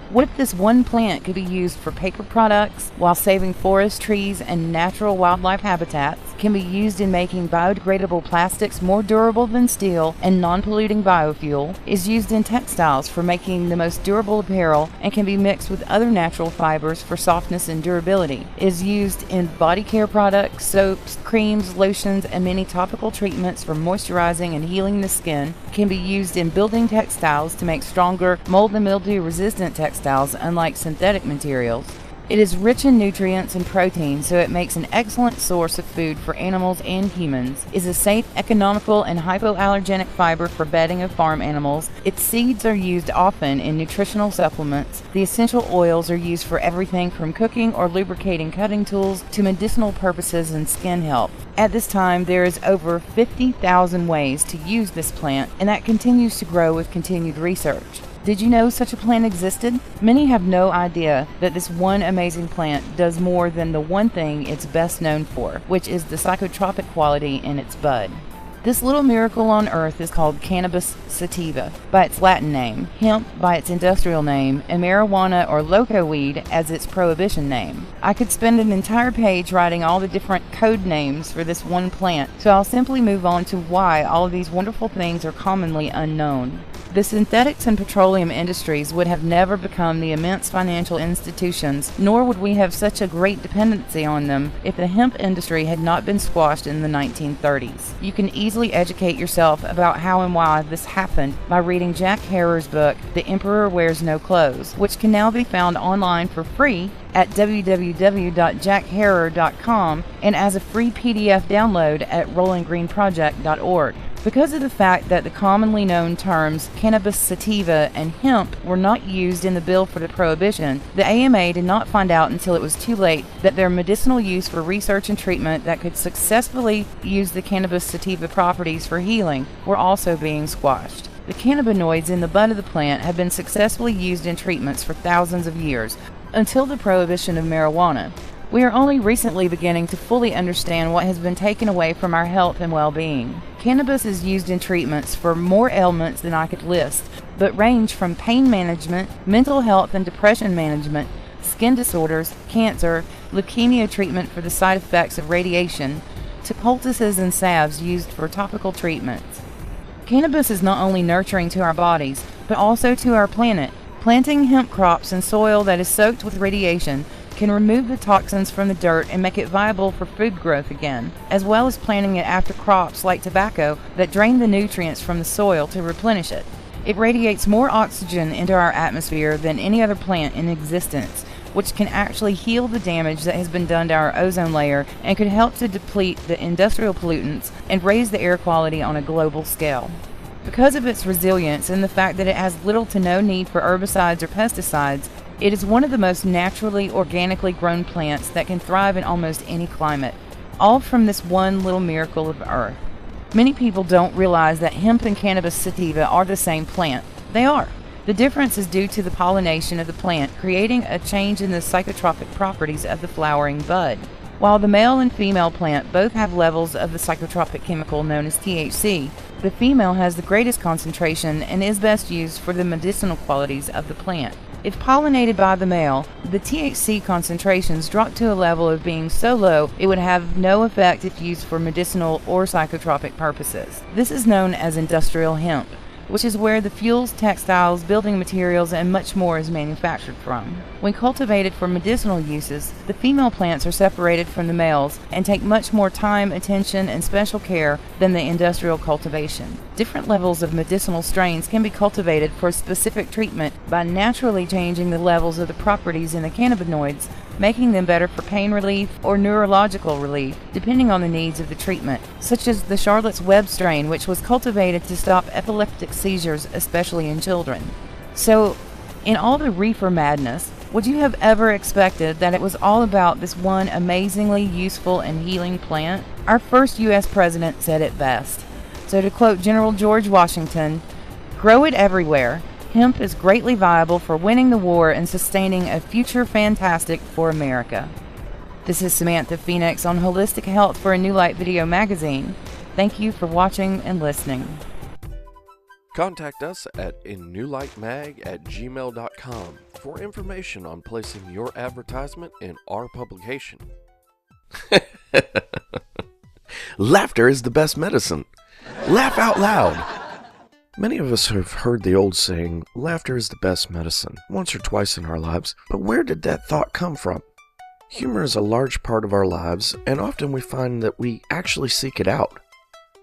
What if this one plant could be used for paper products while saving forest trees and natural wildlife habitats, can be used in making biodegradable plastics more durable than steel and non-polluting biofuel, is used in textiles for making the most durable apparel, and can be mixed with other natural fibers for softness and durability, is used in body care products, soaps, creams, lotions, and many topical treatments for moisturizing and healing the skin, can be used in building textiles to make stronger mold and mildew resistant textiles unlike synthetic materials. It is rich in nutrients and protein, so it makes an excellent source of food for animals and humans, is a safe, economical, and hypoallergenic fiber for bedding of farm animals. Its seeds are used often in nutritional supplements. The essential oils are used for everything from cooking or lubricating cutting tools to medicinal purposes and skin health. At this time, there is over 50,000 ways to use this plant, and that continues to grow with continued research. Did you know such a plant existed? Many have no idea that this one amazing plant does more than the one thing it's best known for, which is the psychotropic quality in its bud. This little miracle on earth is called cannabis sativa by its Latin name, hemp by its industrial name, and marijuana or loco weed as its prohibition name. I could spend an entire page writing all the different code names for this one plant, so I'll simply move on to why all of these wonderful things are commonly unknown. The synthetics and petroleum industries would have never become the immense financial institutions, nor would we have such a great dependency on them if the hemp industry had not been squashed in the 1930s. You can easily educate yourself about how and why this happened by reading Jack Herer's book, The Emperor Wears No Clothes, which can now be found online for free at www.jackherer.com and as a free PDF download at rollinggreenproject.org. Because of the fact that the commonly known terms cannabis sativa and hemp were not used in the bill for the prohibition, the AMA did not find out until it was too late that their medicinal use for research and treatment that could successfully use the cannabis sativa properties for healing were also being squashed. The cannabinoids in the bud of the plant have been successfully used in treatments for thousands of years, until the prohibition of marijuana. We are only recently beginning to fully understand what has been taken away from our health and well-being. Cannabis is used in treatments for more ailments than I could list, but range from pain management, mental health and depression management, skin disorders, cancer, leukemia treatment for the side effects of radiation, to poultices and salves used for topical treatments. Cannabis is not only nurturing to our bodies, but also to our planet. Planting hemp crops in soil that is soaked with radiation can remove the toxins from the dirt and make it viable for food growth again, as well as planting it after crops like tobacco that drain the nutrients from the soil to replenish it. It radiates more oxygen into our atmosphere than any other plant in existence, which can actually heal the damage that has been done to our ozone layer and could help to deplete the industrial pollutants and raise the air quality on a global scale. Because of its resilience and the fact that it has little to no need for herbicides or pesticides, it is one of the most naturally, organically grown plants that can thrive in almost any climate, all from this one little miracle of Earth. Many people don't realize that hemp and cannabis sativa are the same plant. They are. The difference is due to the pollination of the plant, creating a change in the psychotropic properties of the flowering bud. While the male and female plant both have levels of the psychotropic chemical known as THC, the female has the greatest concentration and is best used for the medicinal qualities of the plant. If pollinated by the male, the THC concentrations drop to a level of being so low it would have no effect if used for medicinal or psychotropic purposes. This is known as industrial hemp, which is where the fuels, textiles, building materials, and much more is manufactured from. When cultivated for medicinal uses, the female plants are separated from the males and take much more time, attention, and special care than the industrial cultivation. Different levels of medicinal strains can be cultivated for specific treatment by naturally changing the levels of the properties in the cannabinoids, making them better for pain relief or neurological relief, depending on the needs of the treatment, such as the Charlotte's Web strain, which was cultivated to stop epileptic seizures, especially in children. So, in all the reefer madness, would you have ever expected that it was all about this one amazingly useful and healing plant? Our first U.S. president said it best. So to quote General George Washington, "Grow it everywhere. Hemp is greatly viable for winning the war and sustaining a future fantastic for America." This is Samantha Phoenix on Holistic Health for a New Light Video Magazine. Thank you for watching and listening. Contact us at innewlightmag@gmail.com for information on placing your advertisement in our publication. Laughter is the best medicine. Laugh out loud. Many of us have heard the old saying, laughter is the best medicine, once or twice in our lives, but where did that thought come from? Humor is a large part of our lives, and often we find that we actually seek it out.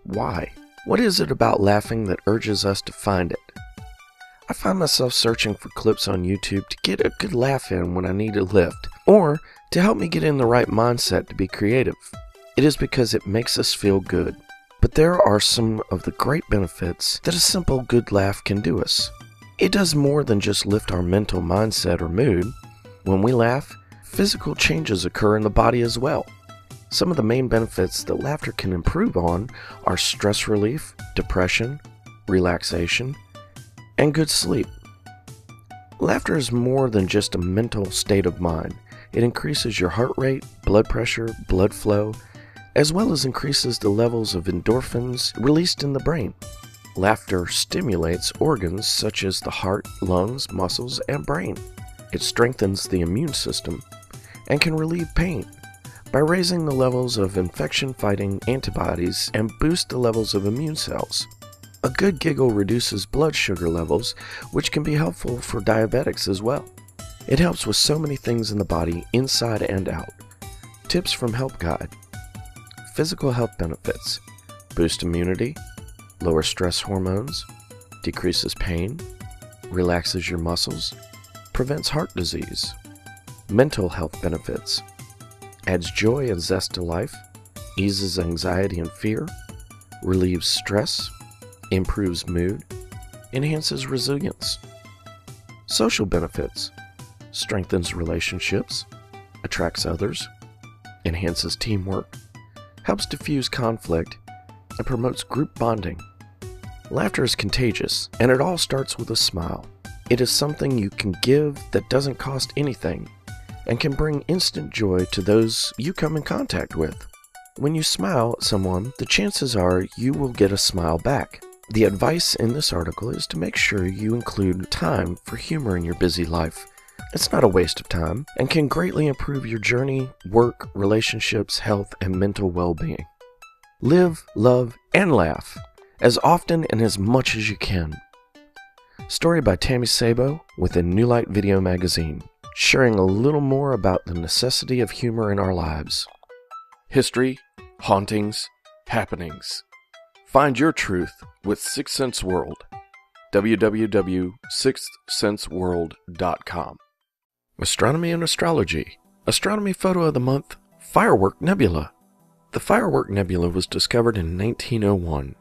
Why? What is it about laughing that urges us to find it? I find myself searching for clips on YouTube to get a good laugh in when I need a lift, or to help me get in the right mindset to be creative. It is because it makes us feel good. But there are some of the great benefits that a simple good laugh can do us. It does more than just lift our mental mindset or mood. When we laugh, physical changes occur in the body as well. Some of the main benefits that laughter can improve on are stress relief, depression, relaxation, and good sleep. Laughter is more than just a mental state of mind. It increases your heart rate, blood pressure, blood flow, as well as increases the levels of endorphins released in the brain. Laughter stimulates organs such as the heart, lungs, muscles, and brain. It strengthens the immune system and can relieve pain by raising the levels of infection-fighting antibodies and boost the levels of immune cells. A good giggle reduces blood sugar levels, which can be helpful for diabetics as well. It helps with so many things in the body, inside and out. Tips from Help Guide. Physical health benefits: boost immunity, lower stress hormones, decreases pain, relaxes your muscles, prevents heart disease. Mental health benefits: adds joy and zest to life, eases anxiety and fear, relieves stress, improves mood, enhances resilience. Social benefits: strengthens relationships, attracts others, enhances teamwork, helps diffuse conflict, and promotes group bonding. Laughter is contagious, and it all starts with a smile. It is something you can give that doesn't cost anything, and can bring instant joy to those you come in contact with. When you smile at someone, the chances are you will get a smile back. The advice in this article is to make sure you include time for humor in your busy life. It's not a waste of time, and can greatly improve your journey, work, relationships, health, and mental well-being. Live, love, and laugh, as often and as much as you can. Story by Tammy Sabo within New Light Video Magazine, sharing a little more about the necessity of humor in our lives. History, hauntings, happenings. Find your truth with Sixth Sense World. www.sixthsenseworld.com. Astronomy and Astrology. Astronomy Photo of the Month, Firework Nebula. The Firework Nebula was discovered in 1901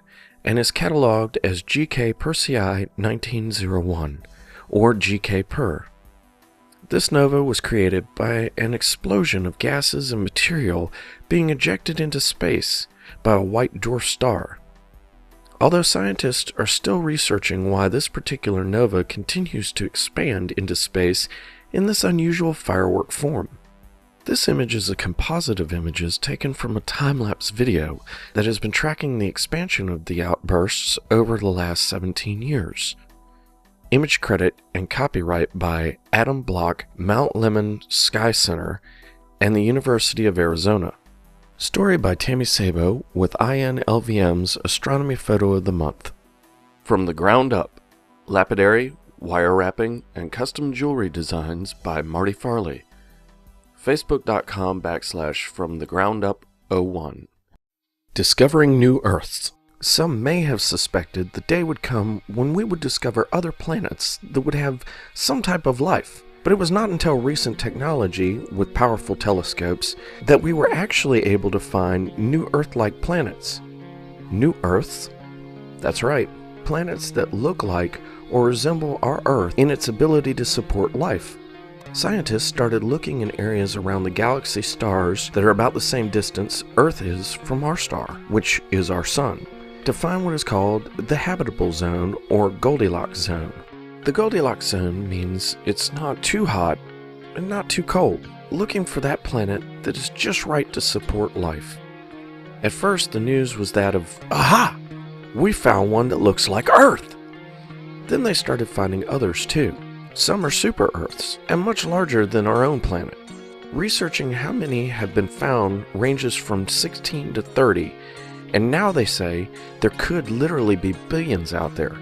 and is catalogued as GK Persei 1901, or GK Per. This nova was created by an explosion of gases and material being ejected into space by a white dwarf star. Although scientists are still researching why this particular nova continues to expand into space in this unusual firework form. This image is a composite of images taken from a time-lapse video that has been tracking the expansion of the outbursts over the last 17 years. Image credit and copyright by Adam Block, Mount Lemmon Sky Center, and the University of Arizona. Story by Tammy Sabo with INLVM's Astronomy Photo of the Month. From the Ground Up, Lapidary, Wire Wrapping, and Custom Jewelry Designs by Marty Farley. Facebook.com/FromTheGroundUp01. Discovering New Earths. Some may have suspected the day would come when we would discover other planets that would have some type of life. But it was not until recent technology, with powerful telescopes, that we were actually able to find new Earth-like planets. New Earths? That's right, planets that look like or resemble our Earth in its ability to support life. Scientists started looking in areas around the galaxy stars that are about the same distance Earth is from our star, which is our Sun, to find what is called the habitable zone or Goldilocks zone. The Goldilocks zone means it's not too hot and not too cold. looking for that planet that is just right to support life. At first, the news was that of, aha! We found one that looks like Earth! Then they started finding others too. Some are super Earths, and much larger than our own planet. Researching how many have been found ranges from 16 to 30, and now they say there could literally be billions out there.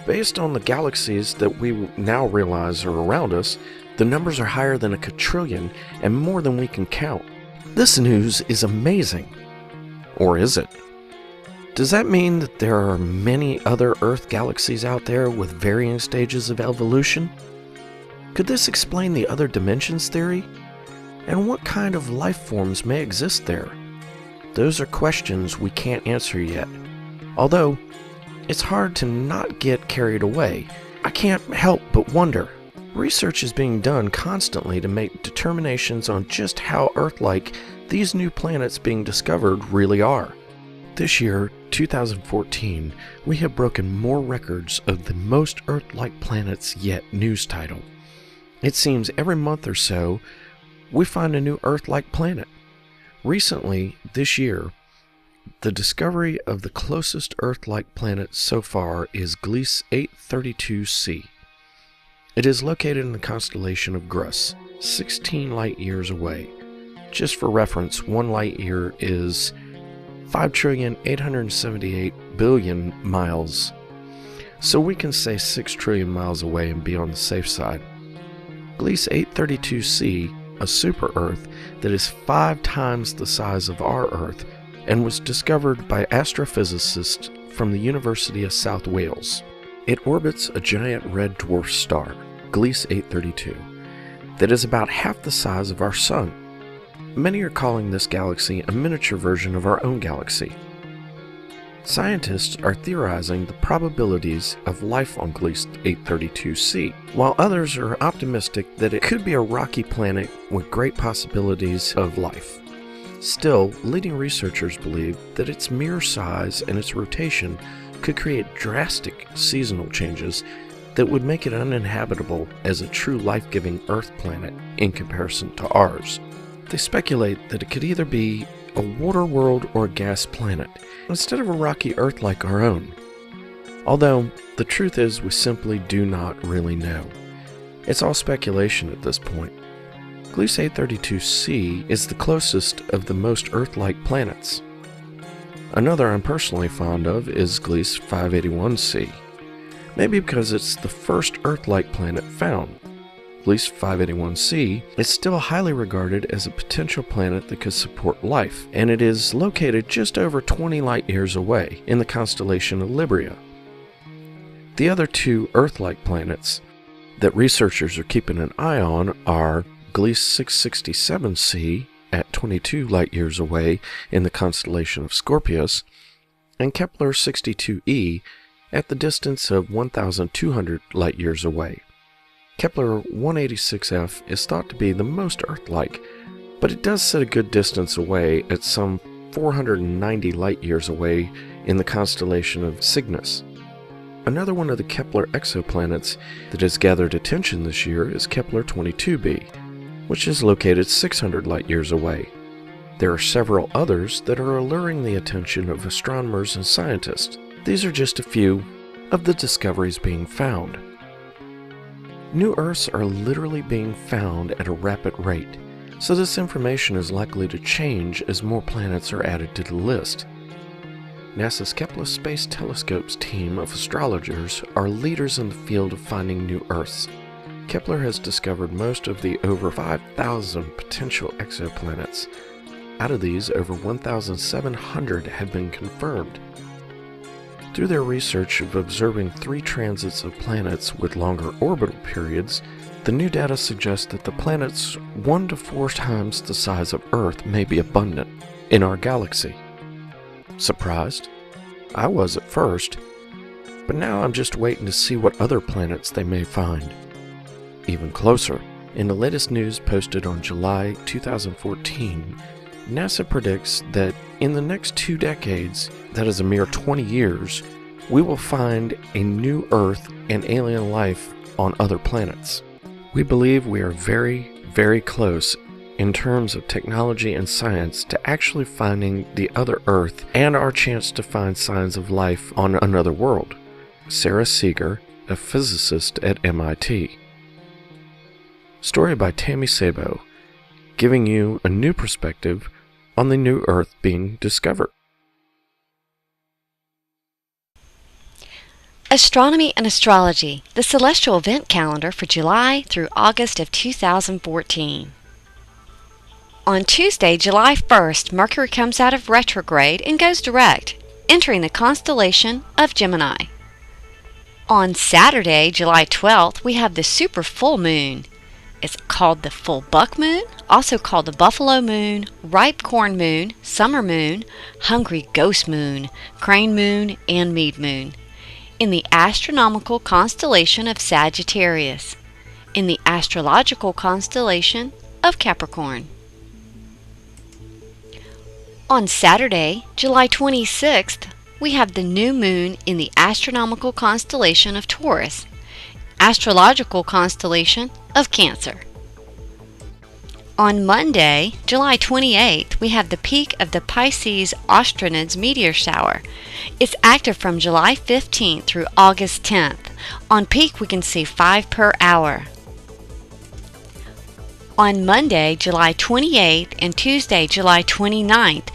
Based on the galaxies that we now realize are around us, the numbers are higher than a quadrillion and more than we can count. This news is amazing. Or is it? Does that mean that there are many other Earth galaxies out there with varying stages of evolution? Could this explain the other dimensions theory? And what kind of life forms may exist there? Those are questions we can't answer yet. Although, it's hard to not get carried away. I can't help but wonder. Research is being done constantly to make determinations on just how Earth-like these new planets being discovered really are. This year, 2014, we have broken more records of the most Earth-like planets yet news title. It seems every month or so, we find a new Earth-like planet. Recently, this year, the discovery of the closest Earth-like planet so far is Gliese 832c. It is located in the constellation of Grus, 16 light-years away. Just for reference, 1 light-year is 5,878,000,000,000 miles. So we can say 6 trillion miles away and be on the safe side. Gliese 832c, a super-Earth that is 5 times the size of our Earth, and was discovered by astrophysicists from the University of South Wales. It orbits a giant red dwarf star, Gliese 832, that is about half the size of our Sun. Many are calling this galaxy a miniature version of our own galaxy. Scientists are theorizing the probabilities of life on Gliese 832c, while others are optimistic that it could be a rocky planet with great possibilities of life. Still, leading researchers believe that its mere size and its rotation could create drastic seasonal changes that would make it uninhabitable as a true life-giving Earth planet in comparison to ours. They speculate that it could either be a water world or a gas planet, instead of a rocky Earth like our own. Although, the truth is we simply do not really know. It's all speculation at this point. Gliese 832c is the closest of the most Earth-like planets. Another I'm personally fond of is Gliese 581c, maybe because it's the first Earth-like planet found. Gliese 581c is still highly regarded as a potential planet that could support life, and it is located just over 20 light-years away in the constellation of Libra. The other 2 Earth-like planets that researchers are keeping an eye on are Gliese 667c at 22 light-years away in the constellation of Scorpius, and Kepler 62e at the distance of 1,200 light-years away. Kepler 186f is thought to be the most Earth-like, but it does sit a good distance away at some 490 light-years away in the constellation of Cygnus. Another one of the Kepler exoplanets that has gathered attention this year is Kepler 22b, which is located 600 light-years away. There are several others that are alluring the attention of astronomers and scientists. These are just a few of the discoveries being found. New Earths are literally being found at a rapid rate, so this information is likely to change as more planets are added to the list. NASA's Kepler Space Telescope's team of astrologers are leaders in the field of finding new Earths. Kepler has discovered most of the over 5,000 potential exoplanets. Out of these, over 1,700 have been confirmed. Through their research of observing 3 transits of planets with longer orbital periods, the new data suggests that the planets 1 to 4 times the size of Earth may be abundant in our galaxy. Surprised? I was at first, but now I'm just waiting to see what other planets they may find. Even closer, in the latest news posted on July 2014, NASA predicts that in the next 2 decades, that is a mere 20 years, we will find a new Earth and alien life on other planets. We believe we are very, very close in terms of technology and science to actually finding the other Earth and our chance to find signs of life on another world. Sarah Seeger, a physicist at MIT. Story by Tammy Sabo, giving you a new perspective on the new Earth being discovered. Astronomy and Astrology, the celestial event calendar for July through August of 2014. On Tuesday, July 1st, Mercury comes out of retrograde and goes direct, entering the constellation of Gemini. On Saturday, July 12th, we have the super full moon. It's called the full buck moon, also called the buffalo moon, ripe corn moon, summer moon, hungry ghost moon, crane moon, and mead moon. In the astronomical constellation of Sagittarius, in the astrological constellation of Capricorn. On Saturday, July 26th, we have the new moon in the astronomical constellation of Taurus, astrological constellation of Cancer. On Monday, July 28th, we have the peak of the Pisces Austronid meteor shower. It's active from July 15th through August 10th. On peak, we can see 5 per hour. On Monday, July 28th and Tuesday, July 29th,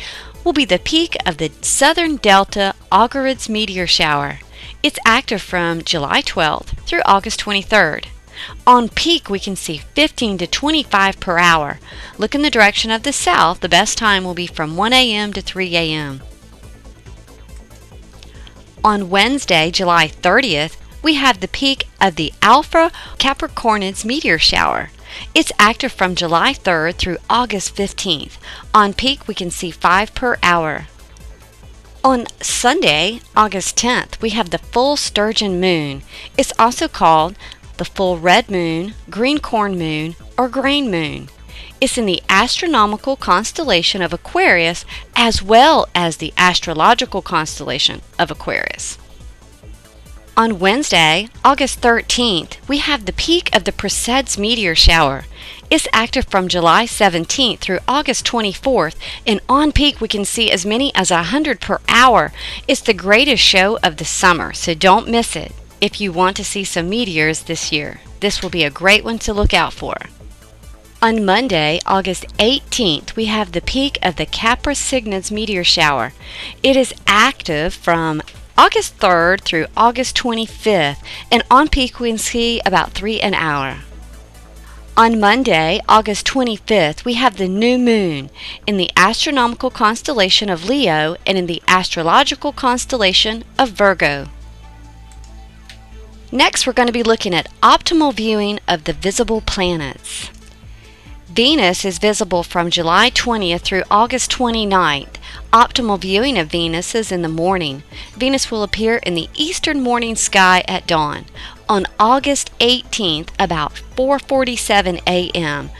will be the peak of the Southern Delta Augurids meteor shower. It's active from July 12th through August 23rd. On peak, we can see 15 to 25 per hour. Look in the direction of the south. The best time will be from 1 a.m. to 3 a.m. On Wednesday, July 30th, we have the peak of the Alpha Capricornids meteor shower. It's active from July 3rd through August 15th. On peak, we can see 5 per hour. On Sunday, August 10th, we have the full sturgeon moon. It's also called the full red moon, green corn moon, or grain moon. It's in the astronomical constellation of Aquarius as well as the astrological constellation of Aquarius. On Wednesday, August 13th, we have the peak of the Perseids meteor shower. It's active from July 17th through August 24th, and on peak we can see as many as 100 per hour. It's the greatest show of the summer, so don't miss it. If you want to see some meteors this year, this will be a great one to look out for. On Monday, August 18th, we have the peak of the Capra Cygnids meteor shower. It is active from August 3rd through August 25th, and on peak we can see about 3 an hour. On Monday, August 25th, we have the new moon in the astronomical constellation of Leo and in the astrological constellation of Virgo. Next, we're going to be looking at optimal viewing of the visible planets. Venus is visible from July 20th through August 29th. Optimal viewing of Venus is in the morning. Venus will appear in the eastern morning sky at dawn. On August 18th, about 4:47 a.m.,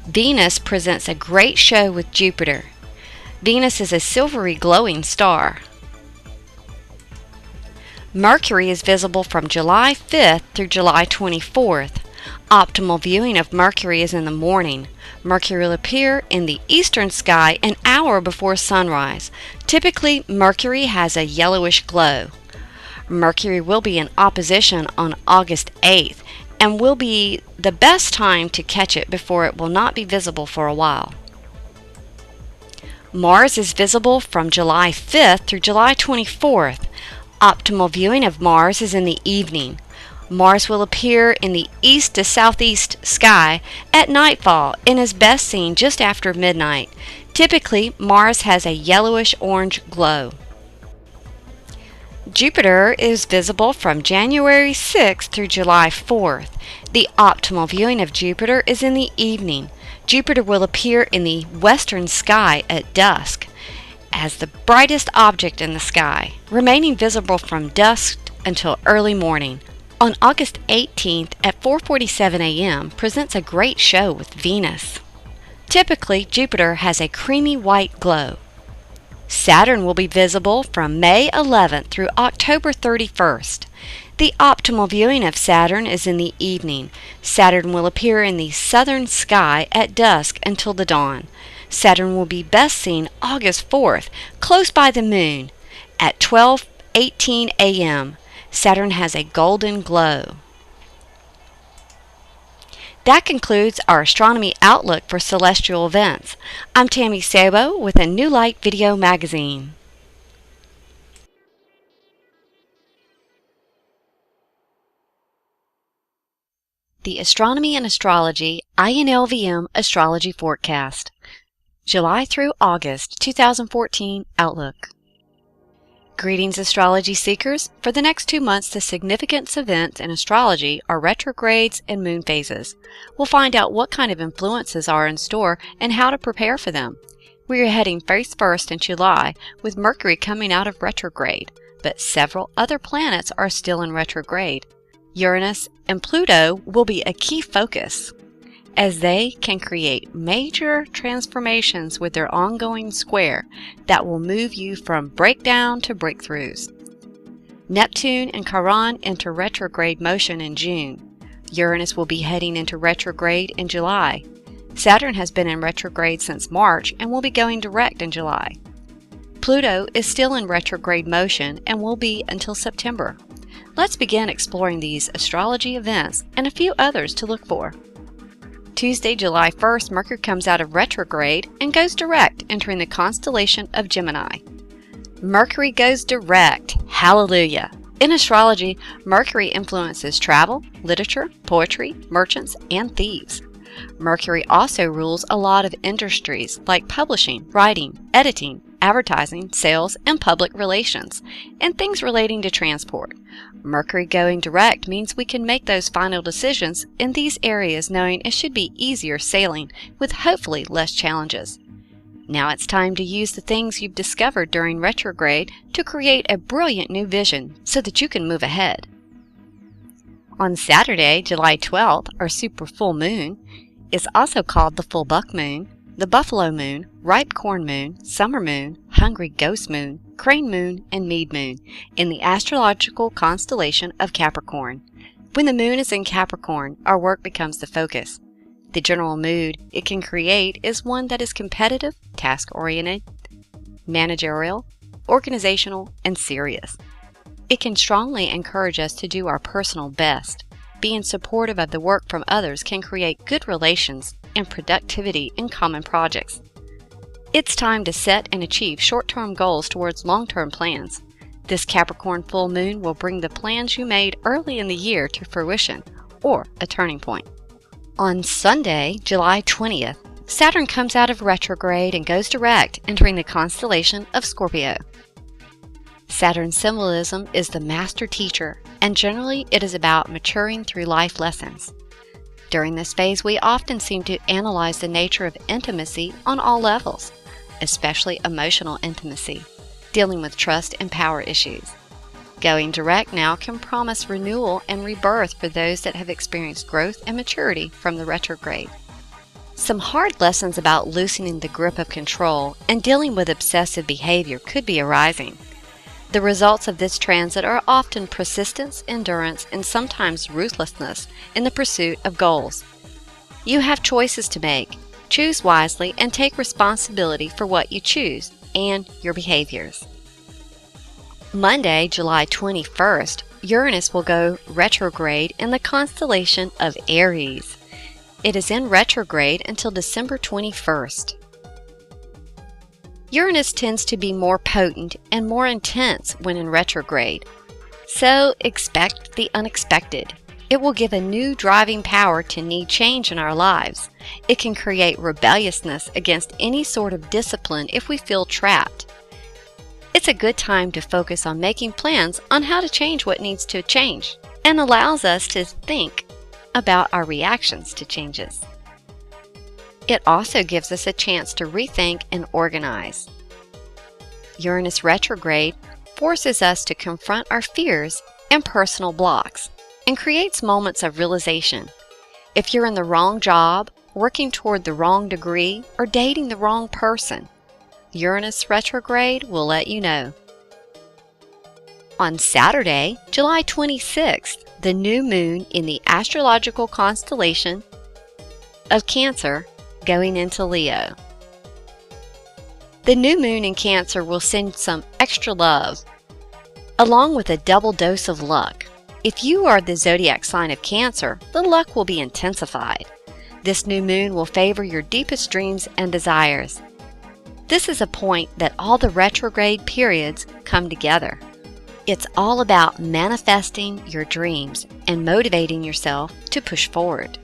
Venus presents a great show with Jupiter. Venus is a silvery glowing star. Mercury is visible from July 5th through July 24th. Optimal viewing of Mercury is in the morning. Mercury will appear in the eastern sky an hour before sunrise. Typically, Mercury has a yellowish glow. Mercury will be in opposition on August 8th and will be the best time to catch it before it will not be visible for a while. Mars is visible from July 5th through July 24th. Optimal viewing of Mars is in the evening. Mars will appear in the east to southeast sky at nightfall and is best seen just after midnight. Typically, Mars has a yellowish-orange glow. Jupiter is visible from January 6th through July 4th. The optimal viewing of Jupiter is in the evening. Jupiter will appear in the western sky at dusk as the brightest object in the sky, remaining visible from dusk until early morning. On August 18th at 4:47 a.m. presents a great show with Venus. Typically, Jupiter has a creamy white glow. Saturn will be visible from May 11th through October 31st. The optimal viewing of Saturn is in the evening. Saturn will appear in the southern sky at dusk until the dawn. Saturn will be best seen August 4th, close by the Moon, at 12:18 a.m. Saturn has a golden glow. That concludes our astronomy outlook for celestial events. I'm Tammy Sabo with a New Light Video Magazine. The Astronomy and Astrology INLVM Astrology Forecast. July through August 2014 Outlook. Greetings, astrology seekers. For the next 2 months, the significant events in astrology are retrogrades and moon phases. We'll find out what kind of influences are in store and how to prepare for them. We are heading face first in July with Mercury coming out of retrograde, but several other planets are still in retrograde. Uranus and Pluto will be a key focus, as they can create major transformations with their ongoing square that will move you from breakdown to breakthroughs. Neptune and Chiron enter retrograde motion in June. Uranus will be heading into retrograde in July. Saturn has been in retrograde since March and will be going direct in July. Pluto is still in retrograde motion and will be until September. Let's begin exploring these astrology events and a few others to look for. Tuesday, July 1st, Mercury comes out of retrograde and goes direct, entering the constellation of Gemini. Mercury goes direct. Hallelujah! In astrology, Mercury influences travel, literature, poetry, merchants, and thieves. Mercury also rules a lot of industries like publishing, writing, editing, advertising, sales, and public relations, and things relating to transport. Mercury going direct means we can make those final decisions in these areas knowing it should be easier sailing with hopefully less challenges. Now it's time to use the things you've discovered during retrograde to create a brilliant new vision so that you can move ahead. On Saturday, July 12th, our super full moon is also called the full buck moon, the buffalo moon, ripe corn moon, summer moon, hungry ghost moon, crane moon, and mead moon in the astrological constellation of Capricorn. When the moon is in Capricorn, our work becomes the focus. The general mood it can create is one that is competitive, task-oriented, managerial, organizational, and serious. It can strongly encourage us to do our personal best. Being supportive of the work from others can create good relations and productivity in common projects. It's time to set and achieve short-term goals towards long-term plans. This Capricorn full moon will bring the plans you made early in the year to fruition, or a turning point. On Sunday, July 20th, Saturn comes out of retrograde and goes direct, entering the constellation of Scorpio. Saturn's symbolism is the master teacher, and generally it is about maturing through life lessons. During this phase, we often seem to analyze the nature of intimacy on all levels, especially emotional intimacy, dealing with trust and power issues. Going direct now can promise renewal and rebirth for those that have experienced growth and maturity from the retrograde. Some hard lessons about loosening the grip of control and dealing with obsessive behavior could be arising. The results of this transit are often persistence, endurance, and sometimes ruthlessness in the pursuit of goals. You have choices to make. Choose wisely and take responsibility for what you choose and your behaviors. Monday, July 21st, Uranus will go retrograde in the constellation of Aries. It is in retrograde until December 21st. Uranus tends to be more potent and more intense when in retrograde, so expect the unexpected. It will give a new driving power to need change in our lives. It can create rebelliousness against any sort of discipline if we feel trapped. It's a good time to focus on making plans on how to change what needs to change, and allows us to think about our reactions to changes. It also gives us a chance to rethink and organize. Uranus retrograde forces us to confront our fears and personal blocks and creates moments of realization. If you're in the wrong job, working toward the wrong degree, or dating the wrong person, Uranus retrograde will let you know. On Saturday, July 26th, the new moon in the astrological constellation of Cancer going into Leo. The new moon in Cancer will send some extra love, along with a double dose of luck. If you are the zodiac sign of Cancer, the luck will be intensified. This new moon will favor your deepest dreams and desires. This is a point that all the retrograde periods come together. It's all about manifesting your dreams and motivating yourself to push forward.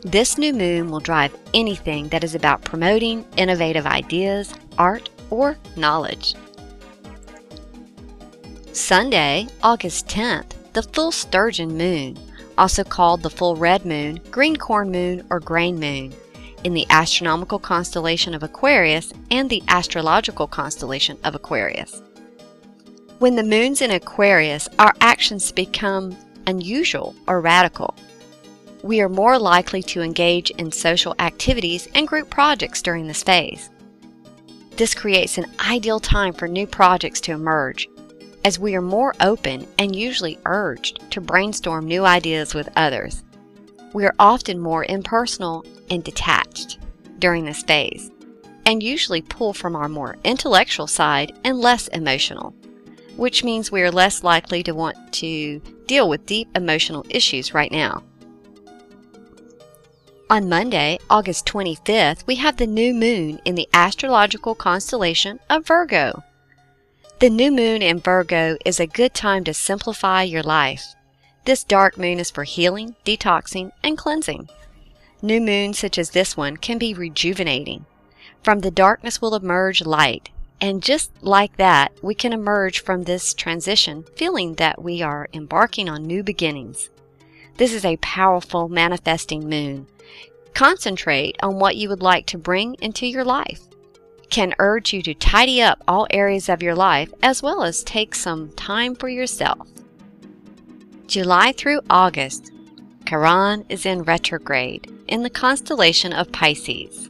This new moon will drive anything that is about promoting innovative ideas, art, or knowledge. Sunday, August 10th, the full sturgeon moon, also called the full red moon, green corn moon, or grain moon, in the astronomical constellation of Aquarius and the astrological constellation of Aquarius. When the moon's in Aquarius, our actions become unusual or radical. We are more likely to engage in social activities and group projects during this phase. This creates an ideal time for new projects to emerge, as we are more open and usually urged to brainstorm new ideas with others. We are often more impersonal and detached during this phase, and usually pull from our more intellectual side and less emotional, which means we are less likely to want to deal with deep emotional issues right now. On Monday, August 25th, we have the new moon in the astrological constellation of Virgo. The new moon in Virgo is a good time to simplify your life. This dark moon is for healing, detoxing, and cleansing. New moons such as this one can be rejuvenating. From the darkness will emerge light, and just like that, we can emerge from this transition feeling that we are embarking on new beginnings. This is a powerful manifesting moon. Concentrate on what you would like to bring into your life. Can urge you to tidy up all areas of your life as well as take some time for yourself. July through August, Chiron is in retrograde in the constellation of Pisces.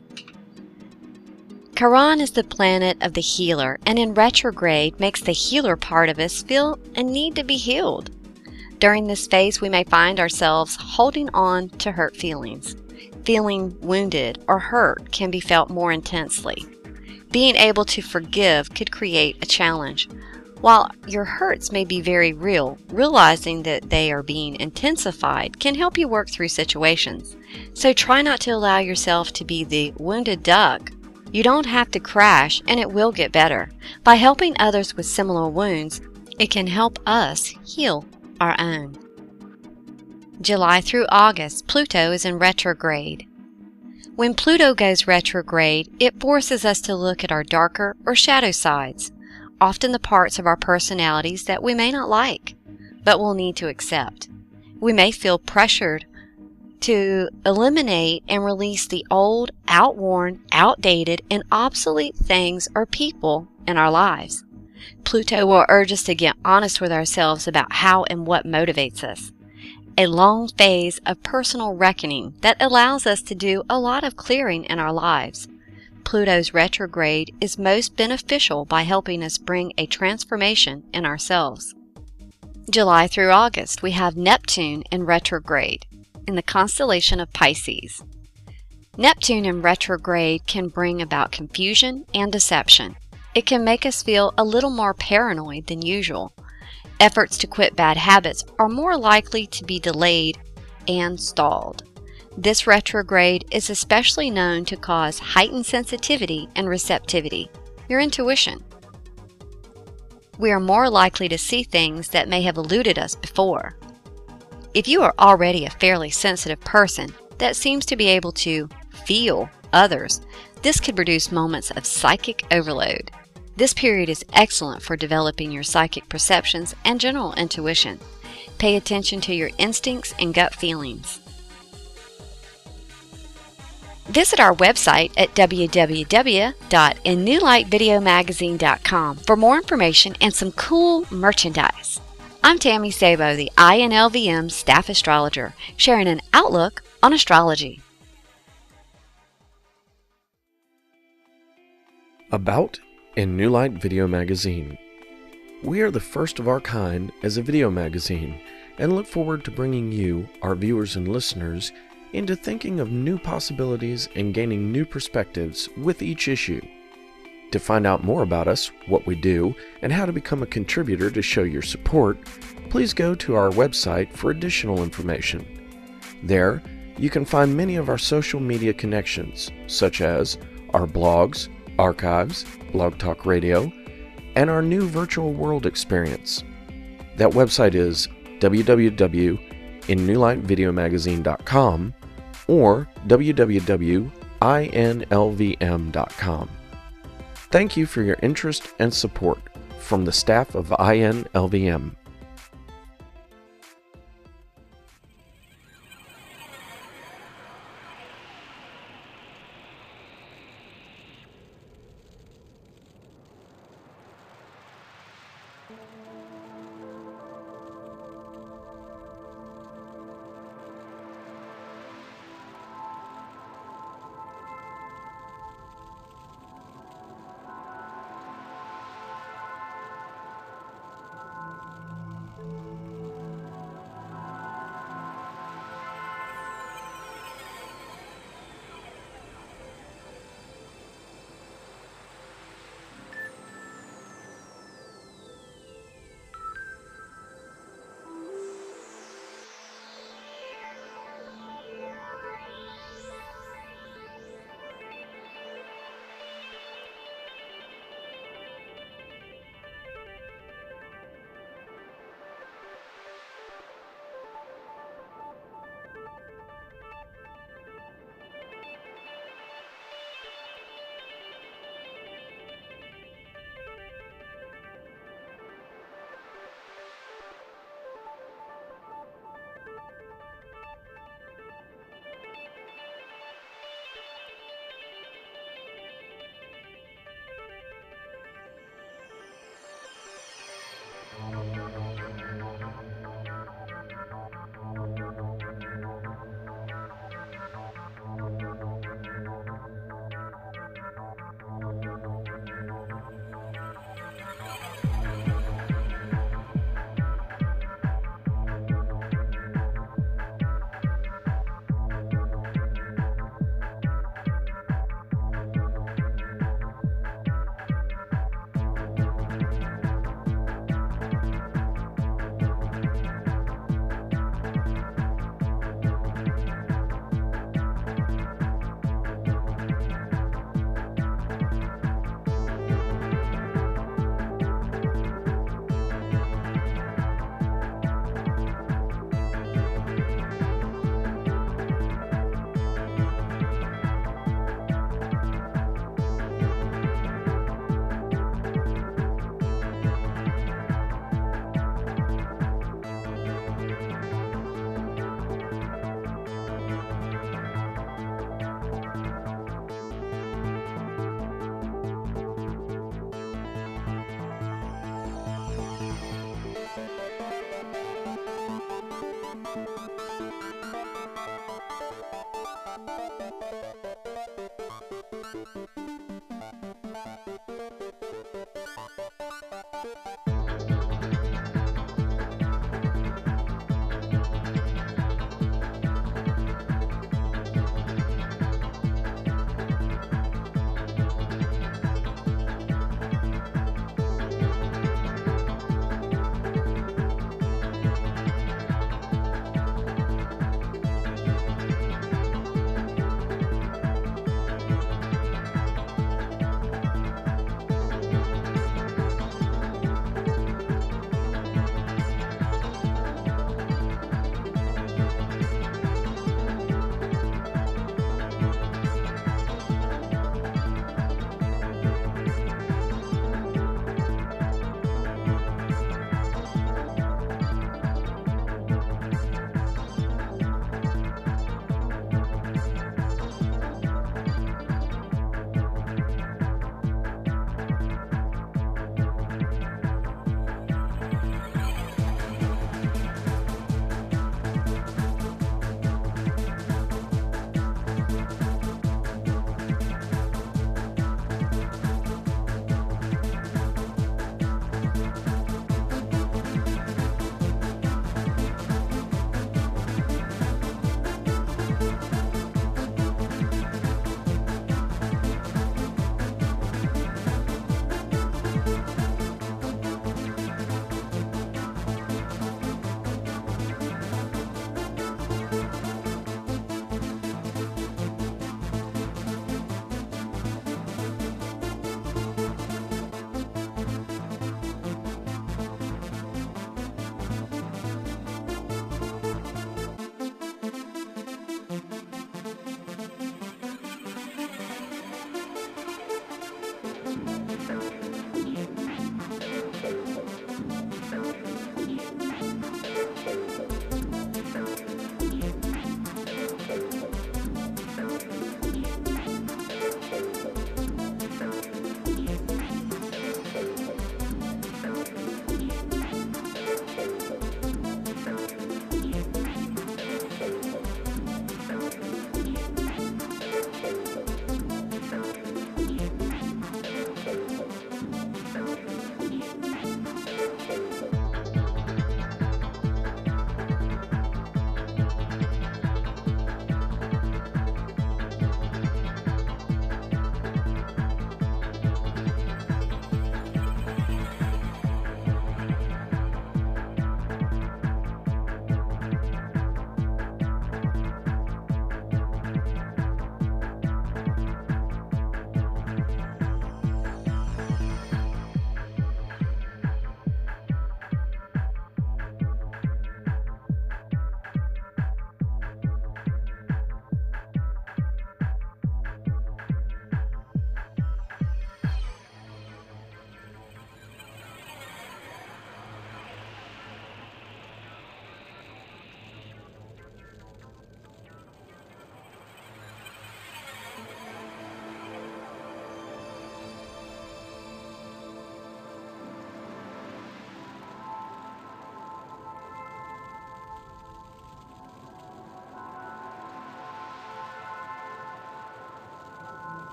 Chiron is the planet of the healer, and in retrograde makes the healer part of us feel a need to be healed. During this phase, we may find ourselves holding on to hurt feelings. Feeling wounded or hurt can be felt more intensely. Being able to forgive could create a challenge. While your hurts may be very real, realizing that they are being intensified can help you work through situations. So try not to allow yourself to be the wounded duck. You don't have to crash, and it will get better. By helping others with similar wounds, it can help us heal our own. July through August, Pluto is in retrograde. When Pluto goes retrograde, it forces us to look at our darker or shadow sides, often the parts of our personalities that we may not like, but will need to accept. We may feel pressured to eliminate and release the old, outworn, outdated, and obsolete things or people in our lives. Pluto will urge us to get honest with ourselves about how and what motivates us. A long phase of personal reckoning that allows us to do a lot of clearing in our lives. Pluto's retrograde is most beneficial by helping us bring a transformation in ourselves. July through August, we have Neptune in retrograde in the constellation of Pisces. Neptune in retrograde can bring about confusion and deception. It can make us feel a little more paranoid than usual. Efforts to quit bad habits are more likely to be delayed and stalled. This retrograde is especially known to cause heightened sensitivity and receptivity, your intuition. We are more likely to see things that may have eluded us before. If you are already a fairly sensitive person that seems to be able to feel others, this could produce moments of psychic overload. This period is excellent for developing your psychic perceptions and general intuition. Pay attention to your instincts and gut feelings. Visit our website at www.innewlightvideomagazine.com for more information and some cool merchandise. I'm Tammy Sabo, the INLVM staff astrologer, sharing an outlook on astrology. About and New Light Video Magazine. We are the first of our kind as a video magazine and look forward to bringing you, our viewers and listeners, into thinking of new possibilities and gaining new perspectives with each issue. To find out more about us, what we do, and how to become a contributor to show your support, please go to our website for additional information. There, you can find many of our social media connections, such as our blogs, archives, Blog Talk Radio, and our new virtual world experience. That website is www.innewlightvideomagazine.com or www.inlvm.com. Thank you for your interest and support from the staff of INLVM.